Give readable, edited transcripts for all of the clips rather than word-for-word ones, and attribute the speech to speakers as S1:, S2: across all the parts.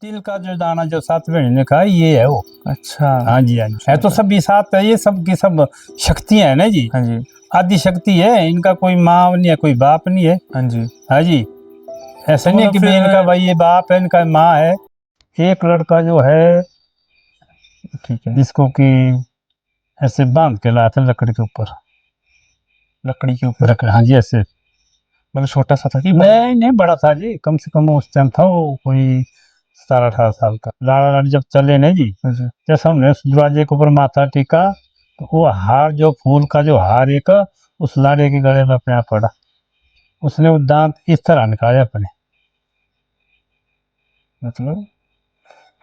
S1: तिल का जो दाना जो 7 महीने का है, ये है वो।
S2: अच्छा।
S1: हाँ जी, हाँ जी, है तो सभी साथ है, ये सब की सब शक्तियां है ना जी।
S2: हाँ जी।
S1: आदि शक्ति है, इनका कोई माँ नहीं है, कोई बाप नहीं है।
S2: हाँ जी।
S1: हाँ जी, ऐसा
S2: तो
S1: नहीं है
S2: मतलब
S1: कि भाई
S2: फिर
S1: इनका भाई ये बाप है, इनका माँ है। एक लड़का जो है,
S2: ठीक है,
S1: जिसको कि ऐसे बांध के लाया था लकड़ी के ऊपर,
S2: लकड़ी के ऊपर।
S1: हाँ जी, ऐसे।
S2: मतलब छोटा सा था कि
S1: नहीं नहीं, बड़ा था जी, कम से कम उस टाइम था वो कोई 17-18 साल का। लाड़ा लाड़ी जब चले ना जी,
S2: हाँ जी।
S1: जैसे हमने उस दरवाजे के ऊपर माथा टेका, तो वो हार, जो फूल का जो हार एक उस लाड़े के गले में अपने आप पड़ा। उसने वो दांत इस तरह निकाले अपने,
S2: मतलब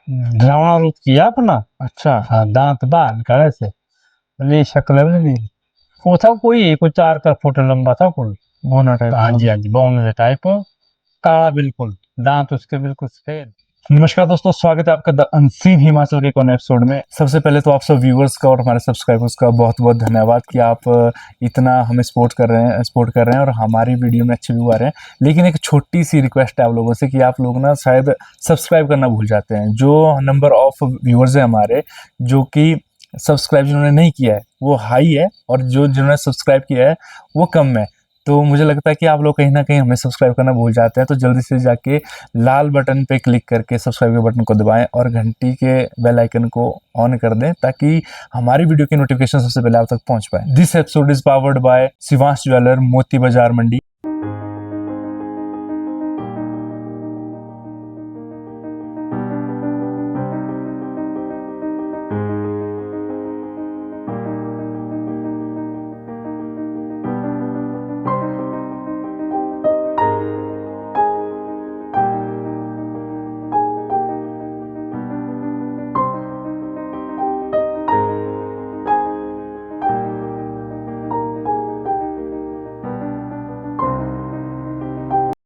S1: डरावना रूप किया अपना।
S2: अच्छा।
S1: हाँ, दांत बाहर निकाले से, भले शक्ल है नहीं। वो था कोई 4 फुट लंबा था कुल।
S2: बोना टाइप
S1: हाँ
S2: का।
S1: जी, हाँ जी, बॉम्ब टाइप, काला बिल्कुल, दांत उसके बिल्कुल सफेद।
S2: नमस्कार दोस्तों, स्वागत है आपका द अनसीन हिमाचल के एक और एपिसोड में। सबसे पहले तो आप सब व्यूवर्स का और हमारे सब्सक्राइबर्स का बहुत बहुत धन्यवाद कि आप इतना हमें सपोर्ट कर रहे हैं और हमारी वीडियो में अच्छे व्यू आ रहे हैं। लेकिन एक छोटी सी रिक्वेस्ट है आप लोगों से कि आप लोग ना शायद सब्सक्राइब करना भूल जाते हैं। जो नंबर ऑफ व्यूवर्स है हमारे, जो कि सब्सक्राइब जिन्होंने नहीं किया है वो हाई है, और जो जिन्होंने सब्सक्राइब किया है वो कम है। तो मुझे लगता है कि आप लोग कहीं ना कहीं हमें सब्सक्राइब करना भूल जाते हैं, तो जल्दी से जाके लाल बटन पे क्लिक करके सब्सक्राइब के बटन को दबाएं और घंटी के बेल आइकन को ऑन कर दें, ताकि हमारी वीडियो की नोटिफिकेशन सबसे पहले आप तक पहुंच पाए। This episode is powered by Shivansh jeweller, Moti Bazaar Mandi.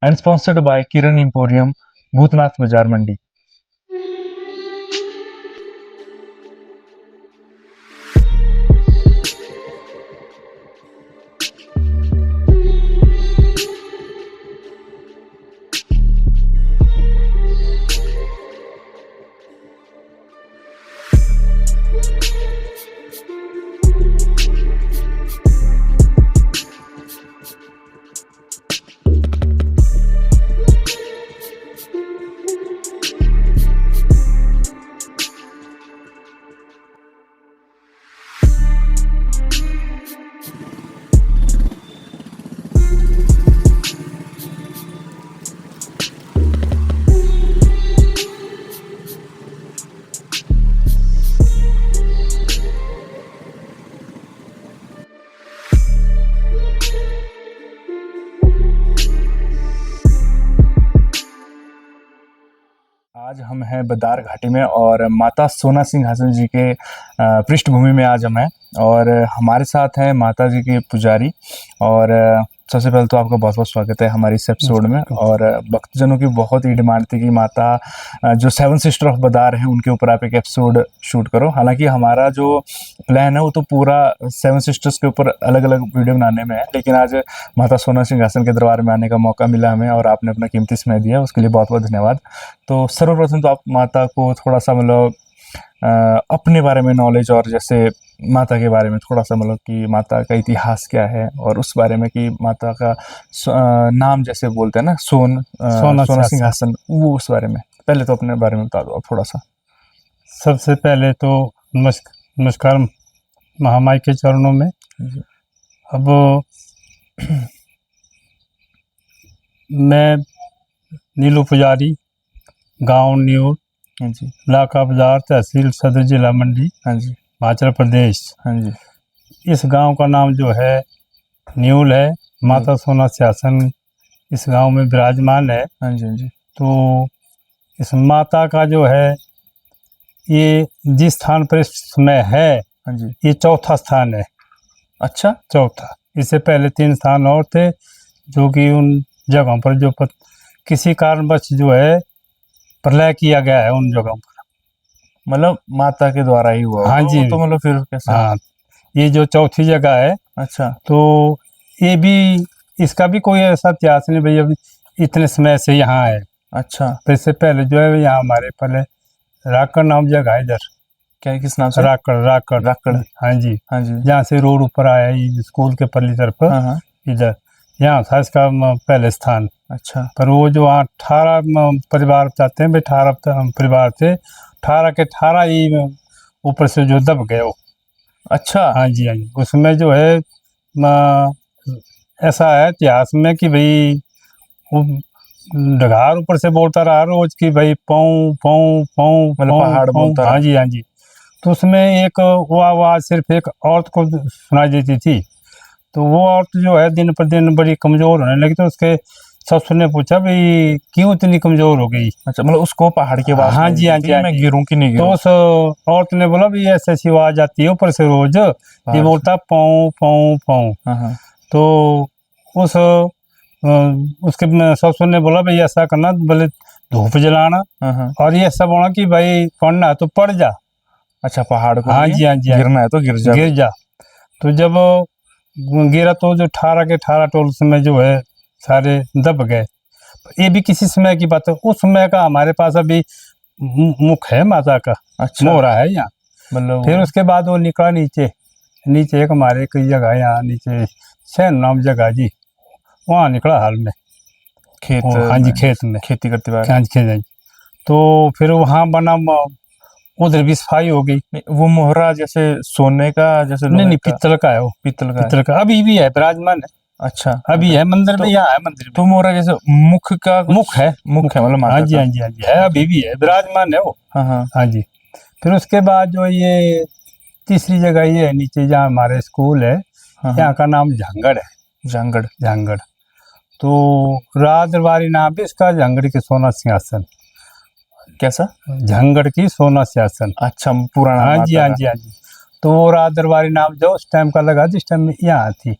S2: And sponsored by Kiran emporium, Bhootnath Bazaar Mandi. आज हम हैं बदार घाटी में और माता सोना सिंहासन जी के पृष्ठभूमि में आज हम हैं, और हमारे साथ हैं माता जी के पुजारी। और सबसे पहले तो आपका बहुत बहुत स्वागत है हमारी इस एपिसोड में। और भक्तजनों की बहुत ही डिमांड थी कि माता जो 7 सिस्टर ऑफ बदार हैं उनके ऊपर आप एक एपिसोड शूट करो। हालांकि हमारा जो प्लान है वो तो पूरा 7 सिस्टर्स के ऊपर अलग अलग वीडियो बनाने में है, लेकिन आज माता सोना सिंहासन के दरबार में आने का मौका मिला हमें और आपने अपना कीमती समय दिया, उसके लिए बहुत बहुत धन्यवाद। तो सर्वप्रथम तो आप माता को थोड़ा सा मतलब अपने बारे में नॉलेज, और जैसे माता के बारे में थोड़ा सा मतलब कि माता का इतिहास क्या है, और उस बारे में कि माता का नाम जैसे बोलते हैं ना, सोना सिंहासन, वो उस बारे में पहले तो अपने बारे में बता दो आप थोड़ा सा।
S1: सबसे पहले तो नमस्कार महामाई के चरणों में। अब मैं नीलू पुजारी, गांव न्यूर,
S2: हाँ जी।
S1: इलाका बाजार, तहसील सदर, जिला मंडी,
S2: हाँ जी।
S1: हिमाचल प्रदेश।
S2: हाँ जी।
S1: इस गांव का नाम जो है न्यूल है। माता सोना सिंहासन इस गांव में विराजमान है।
S2: हाँ जी। हाँ जी।
S1: तो इस माता का जो है, ये जिस स्थान पर इस समय है,
S2: हाँ जी।
S1: ये चौथा स्थान है।
S2: अच्छा।
S1: चौथा। इससे पहले 3 स्थान और थे, जो कि उन जगहों पर जो किसी कारणवश जो है प्रलय किया गया है उन जगहों पर।
S2: मतलब माता के द्वारा ही हुआ?
S1: हाँ जी।
S2: तो मतलब फिर कैसे?
S1: हाँ, ये जो चौथी जगह है,
S2: अच्छा।
S1: तो ये भी, इसका भी कोई ऐसा इतिहास नहीं भाई अभी इतने समय से यहाँ है।
S2: अच्छा,
S1: तो इससे पहले जो है यहाँ हमारे पहले राकड़ नाम जगह है इधर,
S2: क्या किस नाम से?
S1: राकड़ राकड़
S2: राकड़।
S1: हाँ जी,
S2: हाँ जी।
S1: जहाँ से रोड ऊपर आया है स्कूल के पल्ली तरफ
S2: हाँ हाँ।
S1: इधर, यहाँ था इसका पहले स्थान।
S2: अच्छा।
S1: पर वो जो वहाँ 18 परिवार जाते हैं भाई, 18 परिवार थे, 18 के 18 ही ऊपर से जो दब गए वो।
S2: अच्छा।
S1: हाँ जी हाँ जी, उसमें जो है ऐसा है इतिहास में कि भाई वो डगार ऊपर से बोलता रहा रोज कि भाई पाँव पाँव पाँव
S2: मतलब पहाड़ बोलता रहा।
S1: हाँ जी हाँ जी। तो उसमें एक वो आवाज़ सिर्फ एक औरत को सुनाई देती थी। तो वो औरत जो है दिन पर दिन बड़ी कमज़ोर होने लगी, तो उसके ससुर ने पूछा भाई क्यों इतनी कमज़ोर हो गई।
S2: अच्छा, मतलब उसको पहाड़ की आवाज
S1: हाँ
S2: सुनाई
S1: जी हाँ
S2: देती
S1: जी
S2: थी,
S1: हाँ
S2: मैं
S1: जी।
S2: गिरूं कि नहीं
S1: तो
S2: गिरूं।
S1: उस औरत ने बोला भाई ऐसी ऐसी आवाज़ आती है ऊपर से रोज, ये
S2: पहाड़ से।
S1: बोलता पाँव पाँव पाँव।
S2: हाँ हाँ।
S1: तो उस उसके ससुर ने बोला भाई ऐसा करना, बोले धूप जलाना
S2: हाँ हाँ।
S1: और ये सब होना कि भाई पढ़ना है तो पढ़ जा।
S2: अच्छा, पहाड़ को
S1: हाँ
S2: लिए
S1: जी हाँ जी हाँ
S2: गिरना है तो गिर जा।
S1: गिर जा। तो जब गिरा तो जो 18 के 18 टोल में जो है सारे दब गए। ये भी किसी समय की बात है, उस समय का हमारे पास अभी मुख है माता का,
S2: अच्छा,
S1: मोहरा है यहाँ।
S2: मतलब
S1: फिर उसके बाद वो निकला नीचे, नीचे एक हमारे कई जगह है यहाँ नीचे सैन नाम जगह जी, वहाँ निकला हाल में
S2: खेत
S1: हाँ जी,
S2: में
S1: खेत में
S2: खेती करते बार।
S1: हाँ जी खेत में। तो फिर वहाँ बना उधर भी सफाई हो गई।
S2: नहीं, वो मोहरा जैसे सोने का, जैसे
S1: नहीं
S2: लोहे
S1: नहीं,
S2: का?
S1: पित्तल का है वो,
S2: पीतल का है।
S1: पित्तल का अभी भी है, विराजमान है,
S2: अच्छा,
S1: अभी है मंदिर में,
S2: तो
S1: यहाँ है मंदिर में।
S2: तो मोहरा जैसे मुख का कुछ
S1: मुख है,
S2: मुख है, मतलब
S1: हाँ
S2: माता
S1: जी
S2: का।
S1: हाँ जी हाँ जी, है अभी भी है, विराजमान है वो।
S2: हाँ हाँ।
S1: हाँ जी। फिर उसके बाद जो ये तीसरी जगह ये है नीचे जहाँ हमारे स्कूल है,
S2: हाँ
S1: यहाँ का नाम झांगड़ है,
S2: जांगड़।
S1: झांगड़। तो राज दरबारी नाम भी इसका, झांगड़ की सोना सिंहासन,
S2: कैसा?
S1: झांगड़ की सोना सिंहासन।
S2: अच्छा, पुराना
S1: हाँ जी
S2: माता
S1: हाँ
S2: का।
S1: जी हाँ जी। तो वो राज दरबारी नाम जो उस टाइम का लगा जिस टाइम में यहाँ थी,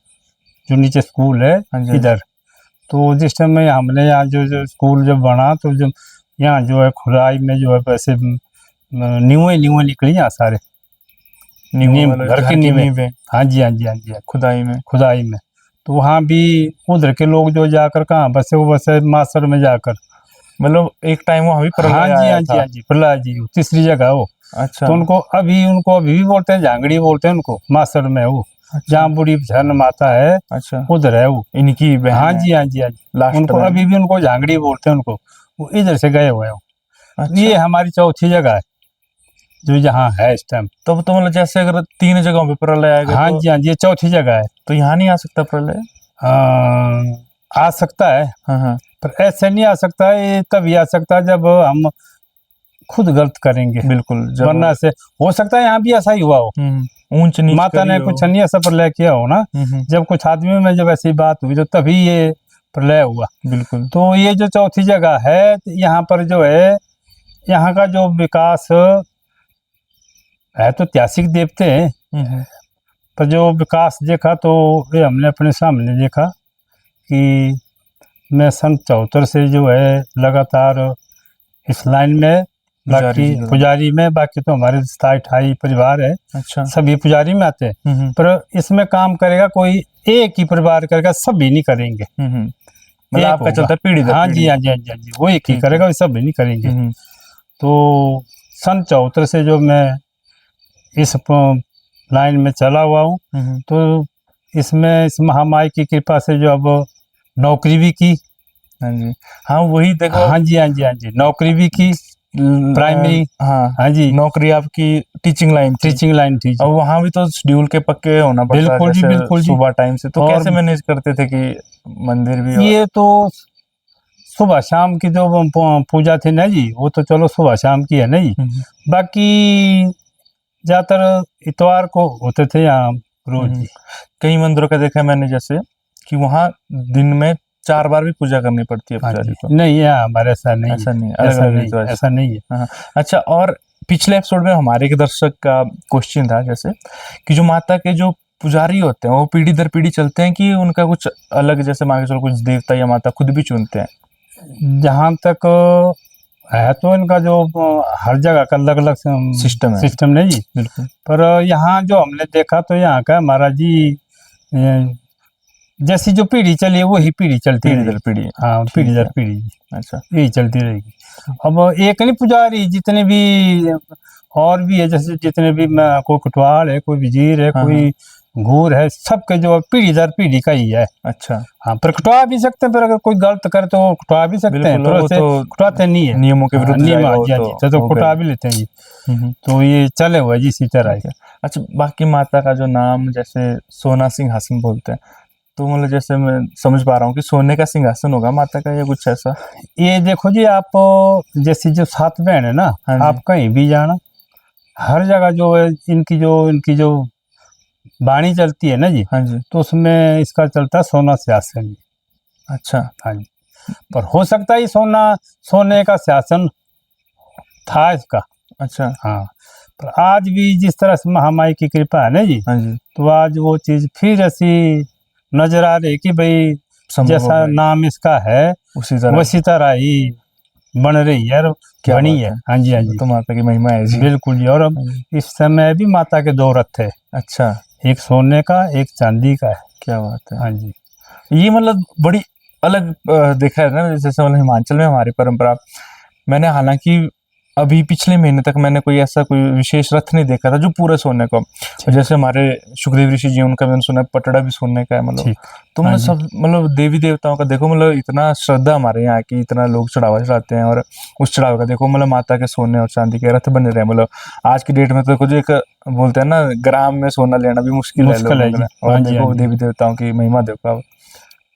S1: जो नीचे स्कूल है
S2: हाँ जी।
S1: इधर। तो जिस टाइम में हमने यहाँ जो स्कूल जब बना, तो जब यहाँ जो है खुदाई में जो है वैसे नींवें नींवें निकली यहाँ सारे, नींव
S2: वाले
S1: घर की
S2: की
S1: नींवें।
S2: नींवें
S1: हाँ जी हाँ जी हाँ जी हाँ,
S2: खुदाई में।
S1: खुदाई में। तो वहाँ भी उधर के लोग जो जाकर कहाँ बसे, वो बसे मासर में जाकर।
S2: मतलब एक टाइम वहाँ भी
S1: हाँ
S2: प्रलय
S1: जी
S2: आया
S1: हाँ जी
S2: था।
S1: हाँ जी, प्रहलाद जी तीसरी जगह वो।
S2: अच्छा।
S1: तो उनको अभी भी बोलते हैं, झांगड़ी बोलते हैं उनको, मासर में वो
S2: अच्छा।
S1: जहाँ बूढ़ी झरन माता है
S2: अच्छा,
S1: उधर है वो।
S2: इनकी बहन
S1: हाँ
S2: है,
S1: जी हाँ जी हाँ जी,
S2: लास्ट
S1: उनको
S2: बहन।
S1: अभी भी उनको झांगड़ी बोलते हैं उनको, वो इधर से गए हुए हैं। तो
S2: अच्छा,
S1: ये हमारी चौथी जगह है जो यहाँ है इस टाइम।
S2: तब तो मतलब जैसे अगर 3 जगहों पे प्रलय आएगा
S1: हाँ जी हाँ जी, ये चौथी जगह है।
S2: तो यहाँ नहीं आ सकता प्रलय?
S1: आ सकता है,
S2: हाँ हाँ।
S1: पर ऐसे नहीं आ सकता है, ये तभी आ सकता है जब हम खुद गलत करेंगे,
S2: बिल्कुल, जब
S1: वरना से हो सकता है यहाँ भी ऐसा ही हुआ हो,
S2: ऊंच नीच
S1: माता
S2: करी
S1: ने
S2: हो।
S1: कुछ नहीं ऐसा प्रलय किया हो ना, जब कुछ आदमियों में जब ऐसी बात हुई तो तभी ये प्रलय हुआ।
S2: बिल्कुल।
S1: तो ये जो चौथी जगह है, यहाँ पर जो है यहाँ का जो विकास है, तो ऐतिहासिक देवते हैं, पर जो विकास देखा तो ये हमने अपने सामने देखा कि मैं सन 74 से जो है लगातार इस लाइन में, बाकी पुजारी में, बाकी तो हमारे 27-28 परिवार है।
S2: अच्छा।
S1: सभी पुजारी में आते हैं, पर इसमें काम करेगा कोई एक ही परिवार करेगा, सभी नहीं करेंगे।
S2: मतलब आपका चलता है पीढ़ी दर
S1: हाँ
S2: पीढ़ी।
S1: जी हाँ जी हाँ जी हाँ जी, वो एक ही करेगा, सभी नहीं करेंगे। तो सन 74 से जो मैं इस लाइन में चला हुआ हूँ, तो इसमें इस महामाई की कृपा से जो अब नौकरी भी की।
S2: हाँ जी, हाँ वही देखो।
S1: हाँ जी हाँ जी हाँ जी, नौकरी भी की प्राइमरी।
S2: हाँ जी, नौकरी आपकी टीचिंग लाइन थी। अब वहाँ भी तो शेड्यूल के पक्के होना पड़ता है।
S1: बिल्कुल जी, बिल्कुल जी।
S2: सुबह टाइम से तो कैसे मैनेज करते थे कि मंदिर भी?
S1: ये तो सुबह शाम की जो पूजा थी ना जी, वो तो चलो सुबह शाम की है ना जी, बाकी ज्यादातर इतवार को होते थे यहाँ रोज जी।
S2: कई मंदिरों का देखा मैंने जैसे कि वहाँ दिन में 4 बार भी पूजा करनी पड़ती है पुजारी को।
S1: नहीं, यहाँ हमारे ऐसा नहीं,
S2: ऐसा नहीं,
S1: ऐसा नहीं है।
S2: हाँ। अच्छा, और पिछले एपिसोड में हमारे एक दर्शक का क्वेश्चन था जैसे कि जो माता के जो पुजारी होते हैं वो पीढ़ी दर पीढ़ी चलते हैं कि उनका कुछ अलग, जैसे मान के चलो कुछ देवता या माता खुद भी चुनते हैं?
S1: जहाँ तक है तो इनका जो हर जगह का अलग अलग सिस्टम नहीं जी, बिल्कुल। पर यहाँ जो हमने देखा तो यहाँ का महाराज जी जैसी जो पीढ़ी चली है वही पीढ़ी चलती
S2: पीढ़ी
S1: रहेगी।
S2: दर पीढ़ी।
S1: हाँ,
S2: ठीक
S1: पीढ़ी
S2: है।
S1: दर पीढ़ी
S2: अच्छा।
S1: यही चलती रहेगी। अब एक नहीं पुजारी, जितने भी और भी है, जैसे जितने भी कोई कटवाल है, कोई वजीर है,
S2: हाँ,
S1: कोई घूर है, सबके जो पीढ़ी दर पीढ़ी का ही है।
S2: अच्छा,
S1: हाँ, पर कटवा भी सकते हैं, पर अगर कोई गलत करे तो कटवा भी सकते हैं,
S2: बिल्कुल,
S1: पर
S2: वो
S1: वैसे
S2: तो
S1: कटवाते नहीं है।
S2: नियमों के
S1: हाँ,
S2: विरुद्ध
S1: नियम,
S2: जाएगा
S1: हाँ
S2: वो
S1: जी, हाँ जी, तो
S2: होगा
S1: कटवा
S2: ही।
S1: भी लेते हैं जी।
S2: हुँ।
S1: तो ये चले हुए जी इसी तरह
S2: ठीक है। अच्छा, बाकी माता का जो नाम जैसे सोना सिंहासन बोलते हैं, तो मतलब जैसे मैं समझ पा रहा हूँ कि सोने का सिंहासन होगा माता का या कुछ ऐसा?
S1: ये देखो जी, आप जैसे जो 7 बहन है ना,
S2: हाँ जी।
S1: आप कहीं भी जाना, हर जगह जो है इनकी जो वाणी चलती है ना जी,
S2: हाँ जी।
S1: तो उसमें इसका चलता है सोना सिंहासन जी।
S2: अच्छा,
S1: हाँ जी, पर हो सकता है ये सोने का सिंहासन था इसका।
S2: अच्छा।
S1: हाँ, पर आज भी जिस तरह से महामाई की कृपा है ना जी,
S2: हाँ जी,
S1: तो आज वो चीज़ फिर ऐसी नज़र आ रही कि भई
S2: संभव हो
S1: जैसा
S2: गई
S1: नाम इसका है,
S2: उसी तरह।
S1: वैसी तरह ही बन रही है और
S2: क्या
S1: बनी
S2: बात
S1: है।
S2: है!
S1: हाँ जी, हाँ
S2: वो
S1: जी।
S2: तो माता की महिमा है जी।
S1: बिल्कुल जी, और अब
S2: हाँ जी।
S1: इस समय भी माता के 2 रथ है,
S2: अच्छा,
S1: एक सोने का, एक चांदी का है।
S2: क्या बात है!
S1: हाँ जी।
S2: ये मतलब बड़ी अलग देखा है ना, जैसे मतलब हिमाचल में हमारी परंपरा, मैंने हालाँकि अभी पिछले महीने तक मैंने कोई ऐसा कोई विशेष रथ नहीं देखा था जो पूरे सोने का हो।
S1: ठीक,
S2: जैसे हमारे सुखदेव ऋषि जी, उनका मैंने सुना है पटड़ा भी सोने का है मतलब।
S1: ठीक।
S2: तो
S1: हाँ
S2: मतलब
S1: जी।
S2: सब मतलब देवी-देवताओं का देखो, मतलब इतना श्रद्धा हमारे यहाँ की, इतना लोग चढ़ावा चढ़ाते हैं, और उस चढ़ावे का देखो मतलब माता के सोने और चांदी के रथ बने रहे हैं। मतलब आज की डेट में तो देखो जो एक बोलते हैं ना, ग्राम में सोना लेना भी मुश्किल है
S1: मुश्किल है
S2: लोगों के
S1: जी।
S2: लिए, और
S1: हाँ जी, हाँ
S2: देखो
S1: जी।
S2: देवी-देवताओं की महिमा देखो आप,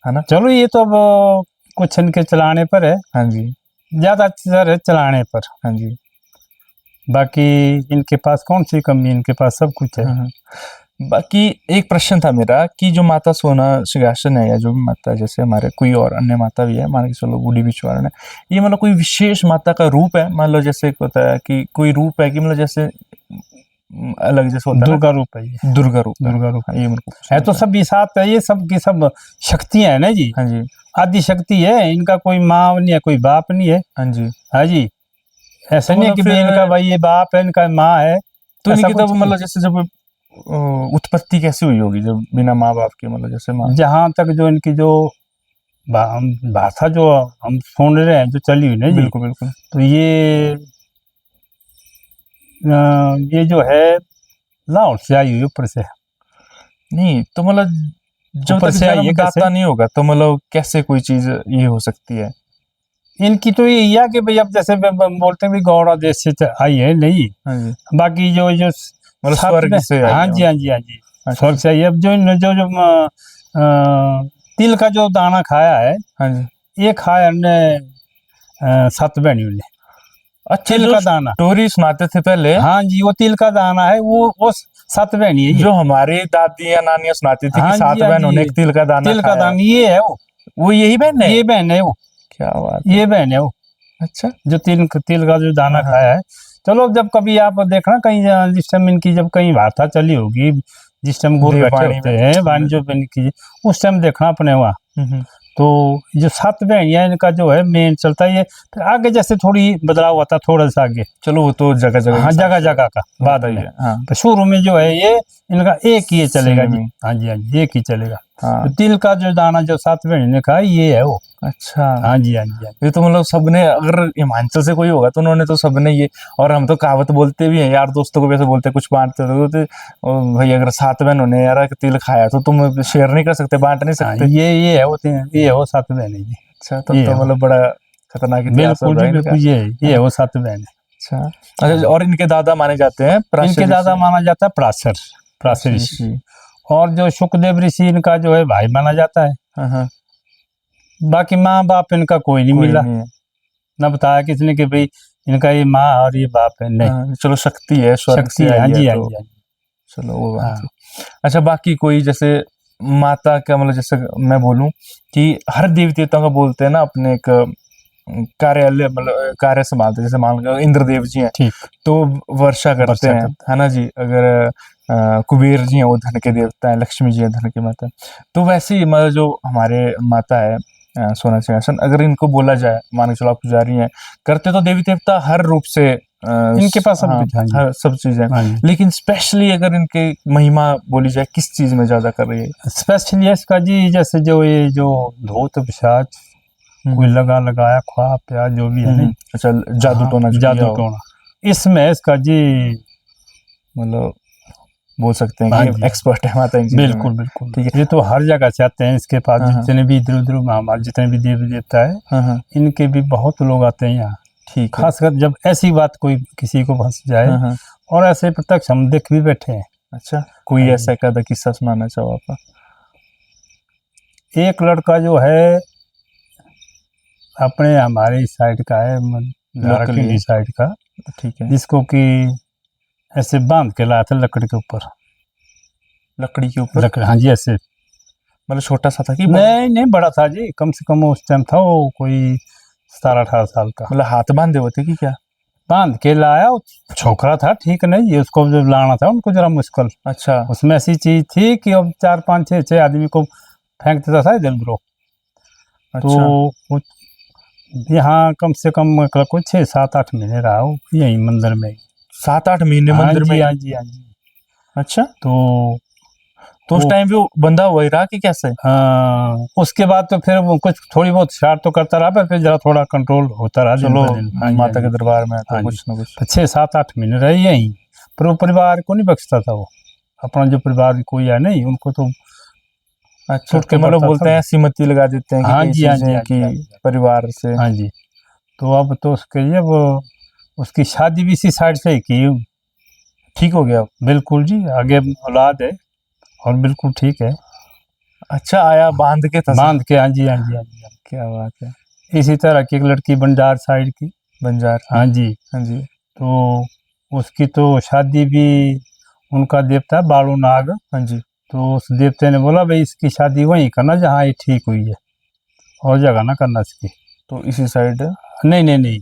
S2: है ना?
S1: चलो, ये तो अब कुछ इनके चलाने पर है,
S2: हाँ जी,
S1: ज़्यादातर है चलाने पर।
S2: हाँ जी।
S1: बाकी इनके पास कौन-सी कमी है, इनके पास सब कुछ है।
S2: हाँ, हाँ। बाकी एक प्रश्न था मेरा कि जो माता सोना सिंहासन है, या जो भी माता है, जैसे हमारे कोई और अन्य माता भी है, मान के चलो बूढ़ी बिछुआरण है, ये मतलब कोई विशेष माता का रूप है? मान लो जैसे एक होता है कि कोई रूप है कि मतलब जैसे अलग जैसे होता है
S1: दुर्गा रूप है ये,
S2: ना, दुर्गा रूप है।
S1: दुर्गा रूप
S2: हाँ, ये मेरे को
S1: है।
S2: पूछना
S1: तो
S2: था।
S1: सब ही साथ है, ये सब की सब शक्तियाँ हैं ना जी,
S2: हाँ जी,
S1: आदि शक्ति है। इनका कोई माँ नहीं है, कोई बाप नहीं है।
S2: हाँ जी।
S1: हाँ जी, ऐसा
S2: तो
S1: नहीं है
S2: मतलब
S1: कि भाई
S2: फिर
S1: इनका भाई ये बाप है, इनका माँ है,
S2: तो
S1: ऐसा
S2: इनकी तब
S1: कुछ नहीं।
S2: मतलब जैसे जब उत्पत्ति कैसे हुई होगी जब बिना माँ-बाप के, मतलब जैसे माँ।
S1: जहाँ तक जो इनकी जो भाषा जो हम सुन रहे हैं, जो चली हुई ना जी,
S2: बिल्कुल, बिल्कुल।
S1: तो ये जो है लाहौर से आई हुई है, ऊपर से।
S2: नहीं, तो मतलब जब
S1: ऊपर
S2: तक
S1: से आई है कैसे?
S2: जन्मदाता नहीं होगा तो मतलब कैसे कोई चीज़ ये हो सकती है?
S1: इनकी तो यही है कि भाई अब जैसे बोलते हैं भी गौड़ा देश से आई है नहीं।
S2: हाँ जी,
S1: बाकी जो जो
S2: मतलब
S1: साथ
S2: स्वर्ग
S1: में,
S2: से आई
S1: हाँ
S2: है
S1: जी,
S2: वो।
S1: हाँ जी, हाँ जी, स्वर्ग
S2: अच्छा,
S1: से आई है। अब जो जो जो तिल का जो दाना खाया है,
S2: हाँ जी।
S1: ये खाया हमने 7 बहनियों ने।
S2: अच्छा,
S1: तिल
S2: जो
S1: का दाना,
S2: स्टोरी सुनाते थे पहले,
S1: हाँ जी, वो तिल का दाना है, वो 7 बहनी है ये।
S2: जो हमारी दादी या नानियाँ सुनाती थी कि
S1: हाँ जी,
S2: 7
S1: हाँ
S2: बहनों ने
S1: जी,
S2: एक तिल का दाना
S1: तिल का
S2: खाया है,
S1: दाना ये है
S2: वो यही बहन है?
S1: ये बहन है वो,
S2: क्या बात है!
S1: ये बहन है वो,
S2: अच्छा,
S1: जो तिल तिल का जो दाना
S2: हाँ, हाँ।
S1: खाया है। चलो, जब कभी आप देखना कहीं जिस टाइम इनकी जब कहीं वार्ता चली होगी, जिस टाइम गुरु बैठे
S2: देववाणी
S1: होते
S2: में।
S1: हैं, वाणी जो इनकी, उस टाइम देखना अपने वहाँ।
S2: हुँ, हुँ।
S1: तो जो 7 बहनियाँ, इनका जो है मेन चलता है ये। फिर आगे जैसे थोड़ी बदलाव होता, थोड़ा सा आगे,
S2: चलो वो तो जगह-जगह के
S1: हाँ,
S2: हिसाब
S1: जगह
S2: से
S1: जगह का बाद
S2: होता ही
S1: में।
S2: है। हाँ,
S1: तो शुरू में जो है ये इनका एक ही ये चलेगा
S2: सेम
S1: जी।
S2: ही।
S1: हाँ जी, हाँ जी, एक ही चलेगा।
S2: हाँ,
S1: तो तिल का जो दाना जो 7 बहनियों ने कहा, ये है वो।
S2: अच्छा।
S1: हाँ जी, हाँ जी, हाँ जी।
S2: ये तो मतलब सबने, अगर हिमाचल से कोई होगा तो उन्होंने तो सबने ये, और हम तो कहावत बोलते भी हैं यार दोस्तों को भी ऐसे बोलते हैं, कुछ बाँटते तो भाई अगर 7 बहनों ने यार तिल खाया तो तुम शेयर नहीं कर सकते, बाँट नहीं
S1: हाँ,
S2: सकते।
S1: ये है वो ये है वो 7 बहनें जी।
S2: अच्छा, तब
S1: ये
S2: तो
S1: है वो।
S2: मतलब बड़ा खतरनाक इतिहास
S1: बिल्कुल
S2: होगा
S1: जी,
S2: इनका,
S1: बिल्कुल, ये
S2: है
S1: है
S2: ना?
S1: वो 7 बहनें।
S2: अच्छा, अच्छा, और इनके दादा माने जाते हैं
S1: इनके
S2: पराशर
S1: दादा
S2: ऋषि।
S1: माना जाता है पराशर, पराशर
S2: पराशर
S1: ऋषि।
S2: ऋषि।
S1: और जो सुखदेव ऋषि इनका जो है भाई माना जाता है।
S2: हाँ, हाँ,
S1: बाकी माँ बाप इनका कोई नहीं
S2: कोई
S1: मिला,
S2: नहीं है।
S1: ना बताया किसने कि भाई इनका ये माँ और ये बाप है, नहीं।
S2: हाँ, चलो शक्ति है, स्वर्ग
S1: शक्ति
S2: से
S1: है, हाँ
S2: आई है
S1: जी, हाँ
S2: तो
S1: जी, हाँ जी।
S2: चलो वो बात
S1: हाँ,
S2: थी। अच्छा, बाकी कोई जैसे माता का मतलब जैसे मैं बोलूँ कि हर देवी-देवताओं का बोलते हैं ना अपने एक कार्यालय, मतलब कार्य संभालते हैं, जैसे मान लो इंद्र देव जी हैं,
S1: ठीक,
S2: तो वर्षा करते
S1: वर्षा
S2: हैं,
S1: करता
S2: है ना जी? अगर कुबेर जी हैं वो धन के देवता हैं, लक्ष्मी जी हैं धन की माता। तो वैसे ही मतलब जो हमारे माता है, सोना सिंह हासन, अगर इनको बोला जाए, मान के चलो आप पुजारी हैं, करते तो देवी देवता हर रूप से
S1: इनके पास सब
S2: हाँ,
S1: कुछ, हाँ जी।
S2: हर सब चीजें,
S1: हाँ जी।
S2: लेकिन स्पेशली अगर इनके महिमा बोली जाए किस चीज में ज्यादा कर रही है?
S1: स्पेशली इसका जी, जैसे जो ये जो धूत पिशाच कोई लगाया ख्वाब प्याज जो भी है नहीं,
S2: अच्छा, जादू
S1: हाँ,
S2: टोना जो किया
S1: जादू
S2: हो,
S1: टोना, इसमें इसका जी
S2: मतलब बोल सकते हैं
S1: हाँ
S2: कि
S1: जी,
S2: एक्सपर्ट है माता इन चीजों में।
S1: बिल्कुल बिल्कुल।
S2: ठीक है।
S1: ये तो हर जगह से आते हैं इसके पास,
S2: हाँ, हाँ।
S1: जितने भी इधर उधर हमारे जितने भी देवी देवता है,
S2: हाँ, हाँ,
S1: इनके भी बहुत लोग आते हैं यहाँ।
S2: ठीक है।
S1: खासकर जब ऐसी बात कोई किसी को फंस जाए,
S2: हाँ, हाँ।
S1: और ऐसे प्रत्यक्ष हम देख भी बैठे हैं।
S2: अच्छा, कोई
S1: हाँ जी।
S2: ऐसा एकाधा किस्सा सुनाना चाहो आप?
S1: एक लड़का जो है अपने हमारे इस साइड का है,
S2: Locally है।
S1: साइड का,
S2: ठीक है।
S1: जिसको कि ऐसे बांध के लाया था लकड़ी के ऊपर।
S2: लकड़ी के ऊपर?
S1: लकड़ी, हाँ जी, ऐसे।
S2: मतलब छोटा सा था कि बड़ा?
S1: नहीं नहीं, बड़ा था जी, कम से कम उस टाइम था वो कोई 17-18 साल का।
S2: मतलब हाथ बांधे हुए थे कि क्या?
S1: बांध के लाया, वो छोकरा था, ठीक नहीं, ये उसको जब लाना था उनको जरा मुश्किल।
S2: अच्छा,
S1: उसमें ऐसी चीज थी कि अब 4-5-6 आदमी को फेंक देता था इधर उधर।
S2: अच्छा।
S1: तो वो यहाँ कम से कम मतलब कुछ 6-7-8 महीने रहा हो यही मंदिर में ही।
S2: 7-8 महीने
S1: हाँ
S2: मंदिर में?
S1: जी, हाँ जी, हाँ जी।
S2: अच्छा,
S1: तो
S2: तो उस
S1: वो
S2: टाइम भी वो बंधा हुआ ही रहा कि कैसे?
S1: उसके बाद तो फिर वो कुछ थोड़ी बहुत शरारत तो करता रहा, पर फिर जरा थोड़ा कंट्रोल होता रहा दिन
S2: चलो,
S1: ब दिन। हाँ जी,
S2: माता
S1: हाँ
S2: के
S1: जी।
S2: दरबार में तो
S1: हाँ
S2: कुछ
S1: जी।
S2: ना कुछ।
S1: तो 6-7-8 महीने रहे यहीं, पर वो परिवार को नहीं बख्शता था वो। अपना जो परिवार कोई है नहीं, उनको तो
S2: अच्छा,
S1: छूट के
S2: तो मतलब
S1: पड़ता
S2: बोलते
S1: था।
S2: हैं सीमती लगा देते हैं कि
S1: हाँ
S2: कई
S1: जी, हाँ जी,
S2: चीजें
S1: हाँ जी,
S2: कि
S1: हाँ जी।
S2: परिवार से।
S1: हाँ जी। तो अब तो उसके लिए वो उसकी शादी भी इसी साइड से ही की।
S2: ठीक हो गया अब?
S1: बिल्कुल जी, आगे औलाद है और बिल्कुल ठीक है।
S2: अच्छा, आया बांध के था?
S1: बांध के, हाँ जी, हाँ जी, हाँ जी, हाँ
S2: क्या बात है।
S1: जी। इसी तरह की एक लड़की बंजार साइड की।
S2: बंजार की?
S1: हाँ जी।
S2: हाँ जी।
S1: तो उसकी तो शादी भी, उनका देवता बालू नाग,
S2: हाँ जी।
S1: तो उस देवते ने बोला भाई इसकी शादी वहीं करना जहाँ ये ठीक हुई है, और जगह ना करना इसकी।
S2: तो इसी साइड?
S1: नहीं नहीं नहीं,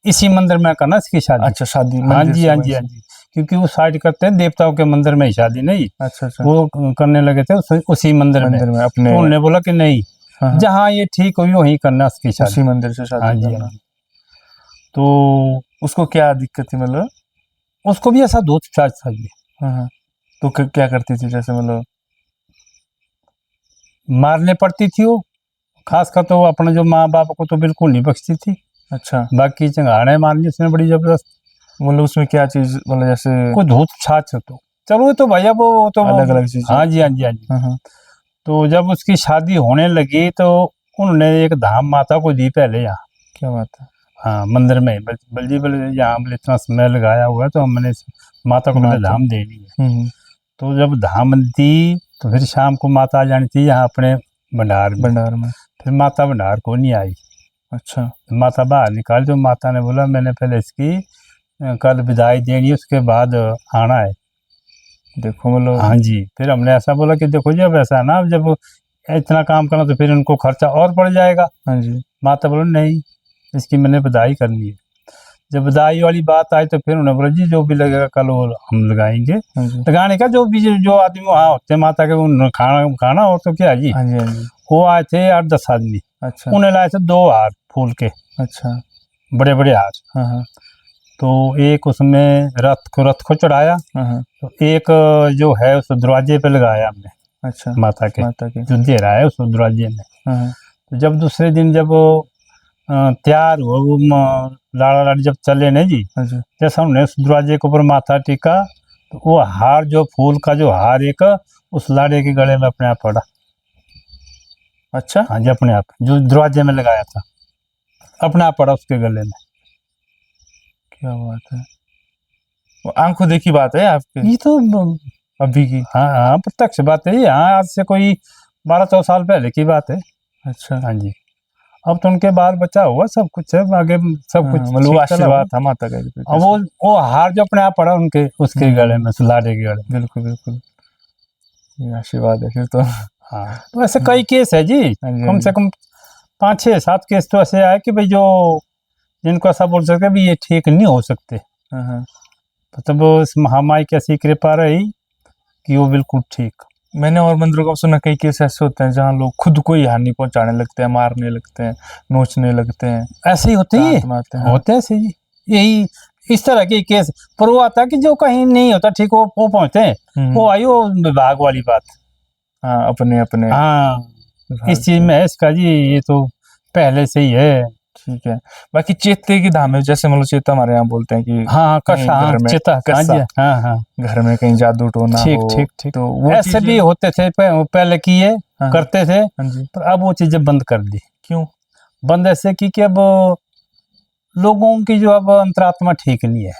S1: इसी मंदिर में करना इसकी शादी।
S2: अच्छा, शादी
S1: हाँ
S2: मंदिर
S1: जी,
S2: से
S1: हाँ
S2: वहीं
S1: जी, हाँ
S2: से?
S1: जी। क्योंकि वो साइड करते हैं देवताओं के मंदिर में ही शादी, नहीं
S2: अच्छा, अच्छा।
S1: वो करने लगे थे उसी मंदिर में।
S2: मंदिर में अपने?
S1: तो उन्होंने बोला कि नहीं,
S2: हाँ, हाँ,
S1: जहाँ ये ठीक हुई वहीं करना उसकी
S2: उसी
S1: शादी।
S2: मंदिर से
S1: हाँ
S2: शादी
S1: जी,
S2: करना।
S1: हाँ जी। तो
S2: उसको क्या दिक्कत थी मतलब?
S1: उसको भी ऐसा दूध चार्ज था जी।
S2: हाँ, हाँ। तो क्या करती थी जैसे मतलब?
S1: मारने पड़ती थी वो, खासकर तो वो अपने जो माँ बाप को तो बिल्कुल नहीं बख्शती थी।
S2: अच्छा,
S1: बाकी चंगाड़े मारनी उसने बड़ी जबरदस्त।
S2: मतलब उसमें क्या चीज, मतलब जैसे
S1: कोई धूत छाछ तो चलो, ये तो भैया वो तो
S2: अलग अलग चीजें?
S1: हाँ जी, हाँ जी, हाँ जी।
S2: हाँ, हाँ।
S1: तो जब उसकी शादी होने लगी तो उन्होंने एक धाम माता को दी पहले यहाँ।
S2: क्या बात है।
S1: हाँ, मंदिर में बल्जी बोले यहाँ बोले इतना समय लगाया हुआ है तो हमने इस माता को पहले
S2: माता।
S1: धाम देनी है।
S2: हम्म।
S1: तो जब धाम दी तो फिर शाम को माता आ जानी थी यहाँ अपने भंडार में।
S2: भंडार में?
S1: फिर माता भंडार को नहीं आई।
S2: अच्छा।
S1: माता बाहर निकाली तो माता ने बोला मैंने पहले इसकी कल विदाई देनी है, उसके बाद आना है।
S2: देखो मतलब।
S1: हाँ जी। फिर हमने ऐसा बोला कि देखो जी अब ऐसा ना, अब जब इतना काम करना तो फिर उनको खर्चा और बढ़ जाएगा।
S2: हाँ जी।
S1: माता बोला नहीं, इसकी मैंने विदाई करनी है। जब विदाई वाली बात आई तो फिर उन्होंने बोला जी जो भी लगेगा कल वो हम लगाएंगे।
S2: हाँ जी।
S1: लगाने का जो भी जो आदमी वहाँ होते माता के उन्होंने खाना खाना और तो क्या है जी।
S2: हाँ जी। हाँ जी।
S1: वो आए थे 8-10 आदमी।
S2: अच्छा,
S1: उन्हें लाए थे 2 हार फूल के,
S2: अच्छा।
S1: बड़े बड़े हार।
S2: हाँ, हाँ।
S1: तो एक उसमें रथ को चढ़ाया,
S2: हाँ, हाँ।
S1: तो एक जो है उस दरवाजे पे लगाया हमने
S2: अच्छा,
S1: माता के,
S2: माता के।
S1: जो दे रहा है उस दरवाजे में।
S2: हाँ, हाँ।
S1: तो जब दूसरे दिन जब तैयार हुआ वो लाड़ा लाड़ी जब चले नहीं जी,
S2: हाँ जी।
S1: जैसा हमने उस दरवाजे के ऊपर माथा टेका तो वो हार जो फूल का जो हार एक उस लाड़े के गले में अपने आप पड़ा।
S2: अच्छा,
S1: हाँ जी, अपने आप जो दरवाजे में लगाया था अपने आप पड़ा उसके गले में।
S2: क्या बात है। वो आंखों देखी बात है आपके
S1: ये तो
S2: अभी की?
S1: हाँ हाँ, प्रत्यक्ष बात है ये। हाँ, आज से कोई 12-14 साल पहले की बात है।
S2: अच्छा।
S1: हाँ जी। अब तो उनके बाल बच्चा हुआ, सब कुछ है आगे, सब कुछ
S2: हाँ, मतलब वो
S1: ठीक चला हुआ।
S2: आशीर्वाद था माता का एक तरीके
S1: अब
S2: से।
S1: वो हार जो अपने आप पड़ा उनके उसके गले में, उस लाड़े के गले में।
S2: बिल्कुल, बिल्कुल। ये आशीर्वाद है फिर तो।
S1: हाँ, तो ऐसे कई केस है जी,
S2: हाँ जी, हाँ
S1: कम
S2: जी।
S1: से कम 5-6-7 केस तो ऐसे आए कि भाई जो जिनको ऐसा बोल सकते भी ये ठीक नहीं हो सकते,
S2: हाँ, हाँ।
S1: मतलब इस महामाई की ऐसी कृपा रही कि वो बिल्कुल ठीक।
S2: मैंने और मंदिरों का सुना कई केस ऐसे होते हैं जहाँ लोग खुद को ही हानि पहुंचाने लगते हैं, मारने लगते हैं, नोचने लगते हैं,
S1: ऐसे ही होते हैं
S2: दांत मारते हैं। हाँ।
S1: होते हैं ऐसे ही, यही इस तरह के केस। पर वो आता है कि जो कहीं नहीं होता ठीक, वो पहुंचते हैं। वो आई वो विभाग वाली बात।
S2: हाँ, अपने अपने
S1: हाँ,
S2: विभाग
S1: इस चीज
S2: से।
S1: में है इसका जी, ये तो पहले से ही है।
S2: ठीक है। बाकी चेते की धाम है, जैसे मतलब चेता हमारे यहाँ बोलते हैं कि
S1: हाँ
S2: कहीं
S1: कसा, हाँ
S2: घर में
S1: चेता, हाँ
S2: कस्सा,
S1: जी, हाँ हाँ,
S2: घर में कहीं जादू टोना
S1: ठीक
S2: हो,
S1: ठीक ठीक।
S2: तो वो
S1: ऐसे
S2: चीजें।
S1: भी होते थे, पहले किए,
S2: हाँ,
S1: करते थे।
S2: हाँ जी।
S1: पर अब वो चीजें बंद कर दी।
S2: क्यों?
S1: बंद ऐसे की कि अब लोगों की जो अब अंतरात्मा ठीक नहीं है,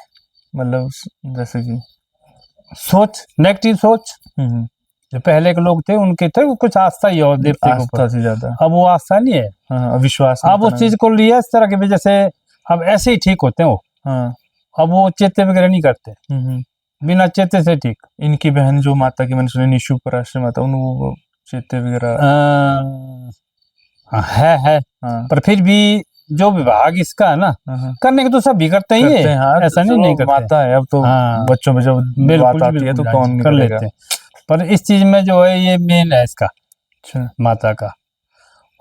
S2: मतलब जैसे कि
S1: सोच नेगेटिव सोच।
S2: हम्म,
S1: जो पहले के लोग थे उनके थे वो कुछ आस्था ही और देवते के ऊपर।
S2: आस्था से ज्यादा।
S1: अब वो आस्था नहीं है।
S2: हाँ, विश्वास
S1: अब उस चीज को लिया इस तरह की वजह से अब ऐसे ही ठीक होते हैं वो।
S2: हाँ।
S1: अब वो चेते वगैरह नहीं करते, बिना चेते से ठीक।
S2: इनकी बहन जो माता की मैंने सुनी निशु पराशर माता, उन वो चेते वगैरह।
S1: है।
S2: हाँ,
S1: पर फिर भी जो विभाग इसका है ना,
S2: हाँ,
S1: करने के तो सभी करते ही
S2: करते
S1: है,
S2: हैं। हाँ,
S1: ऐसा नहीं
S2: चलो
S1: नहीं करते।
S2: माता है, अब तो
S1: हाँ
S2: बच्चों में जब बात
S1: बिल्कुल जी,
S2: आती है तो
S1: बिल्कुल, हाँ
S2: कौन
S1: जी,
S2: नहीं
S1: कर
S2: करेगा।
S1: लेते हैं। पर इस चीज में जो है ये मेन है इसका,
S2: अच्छा।
S1: माता का।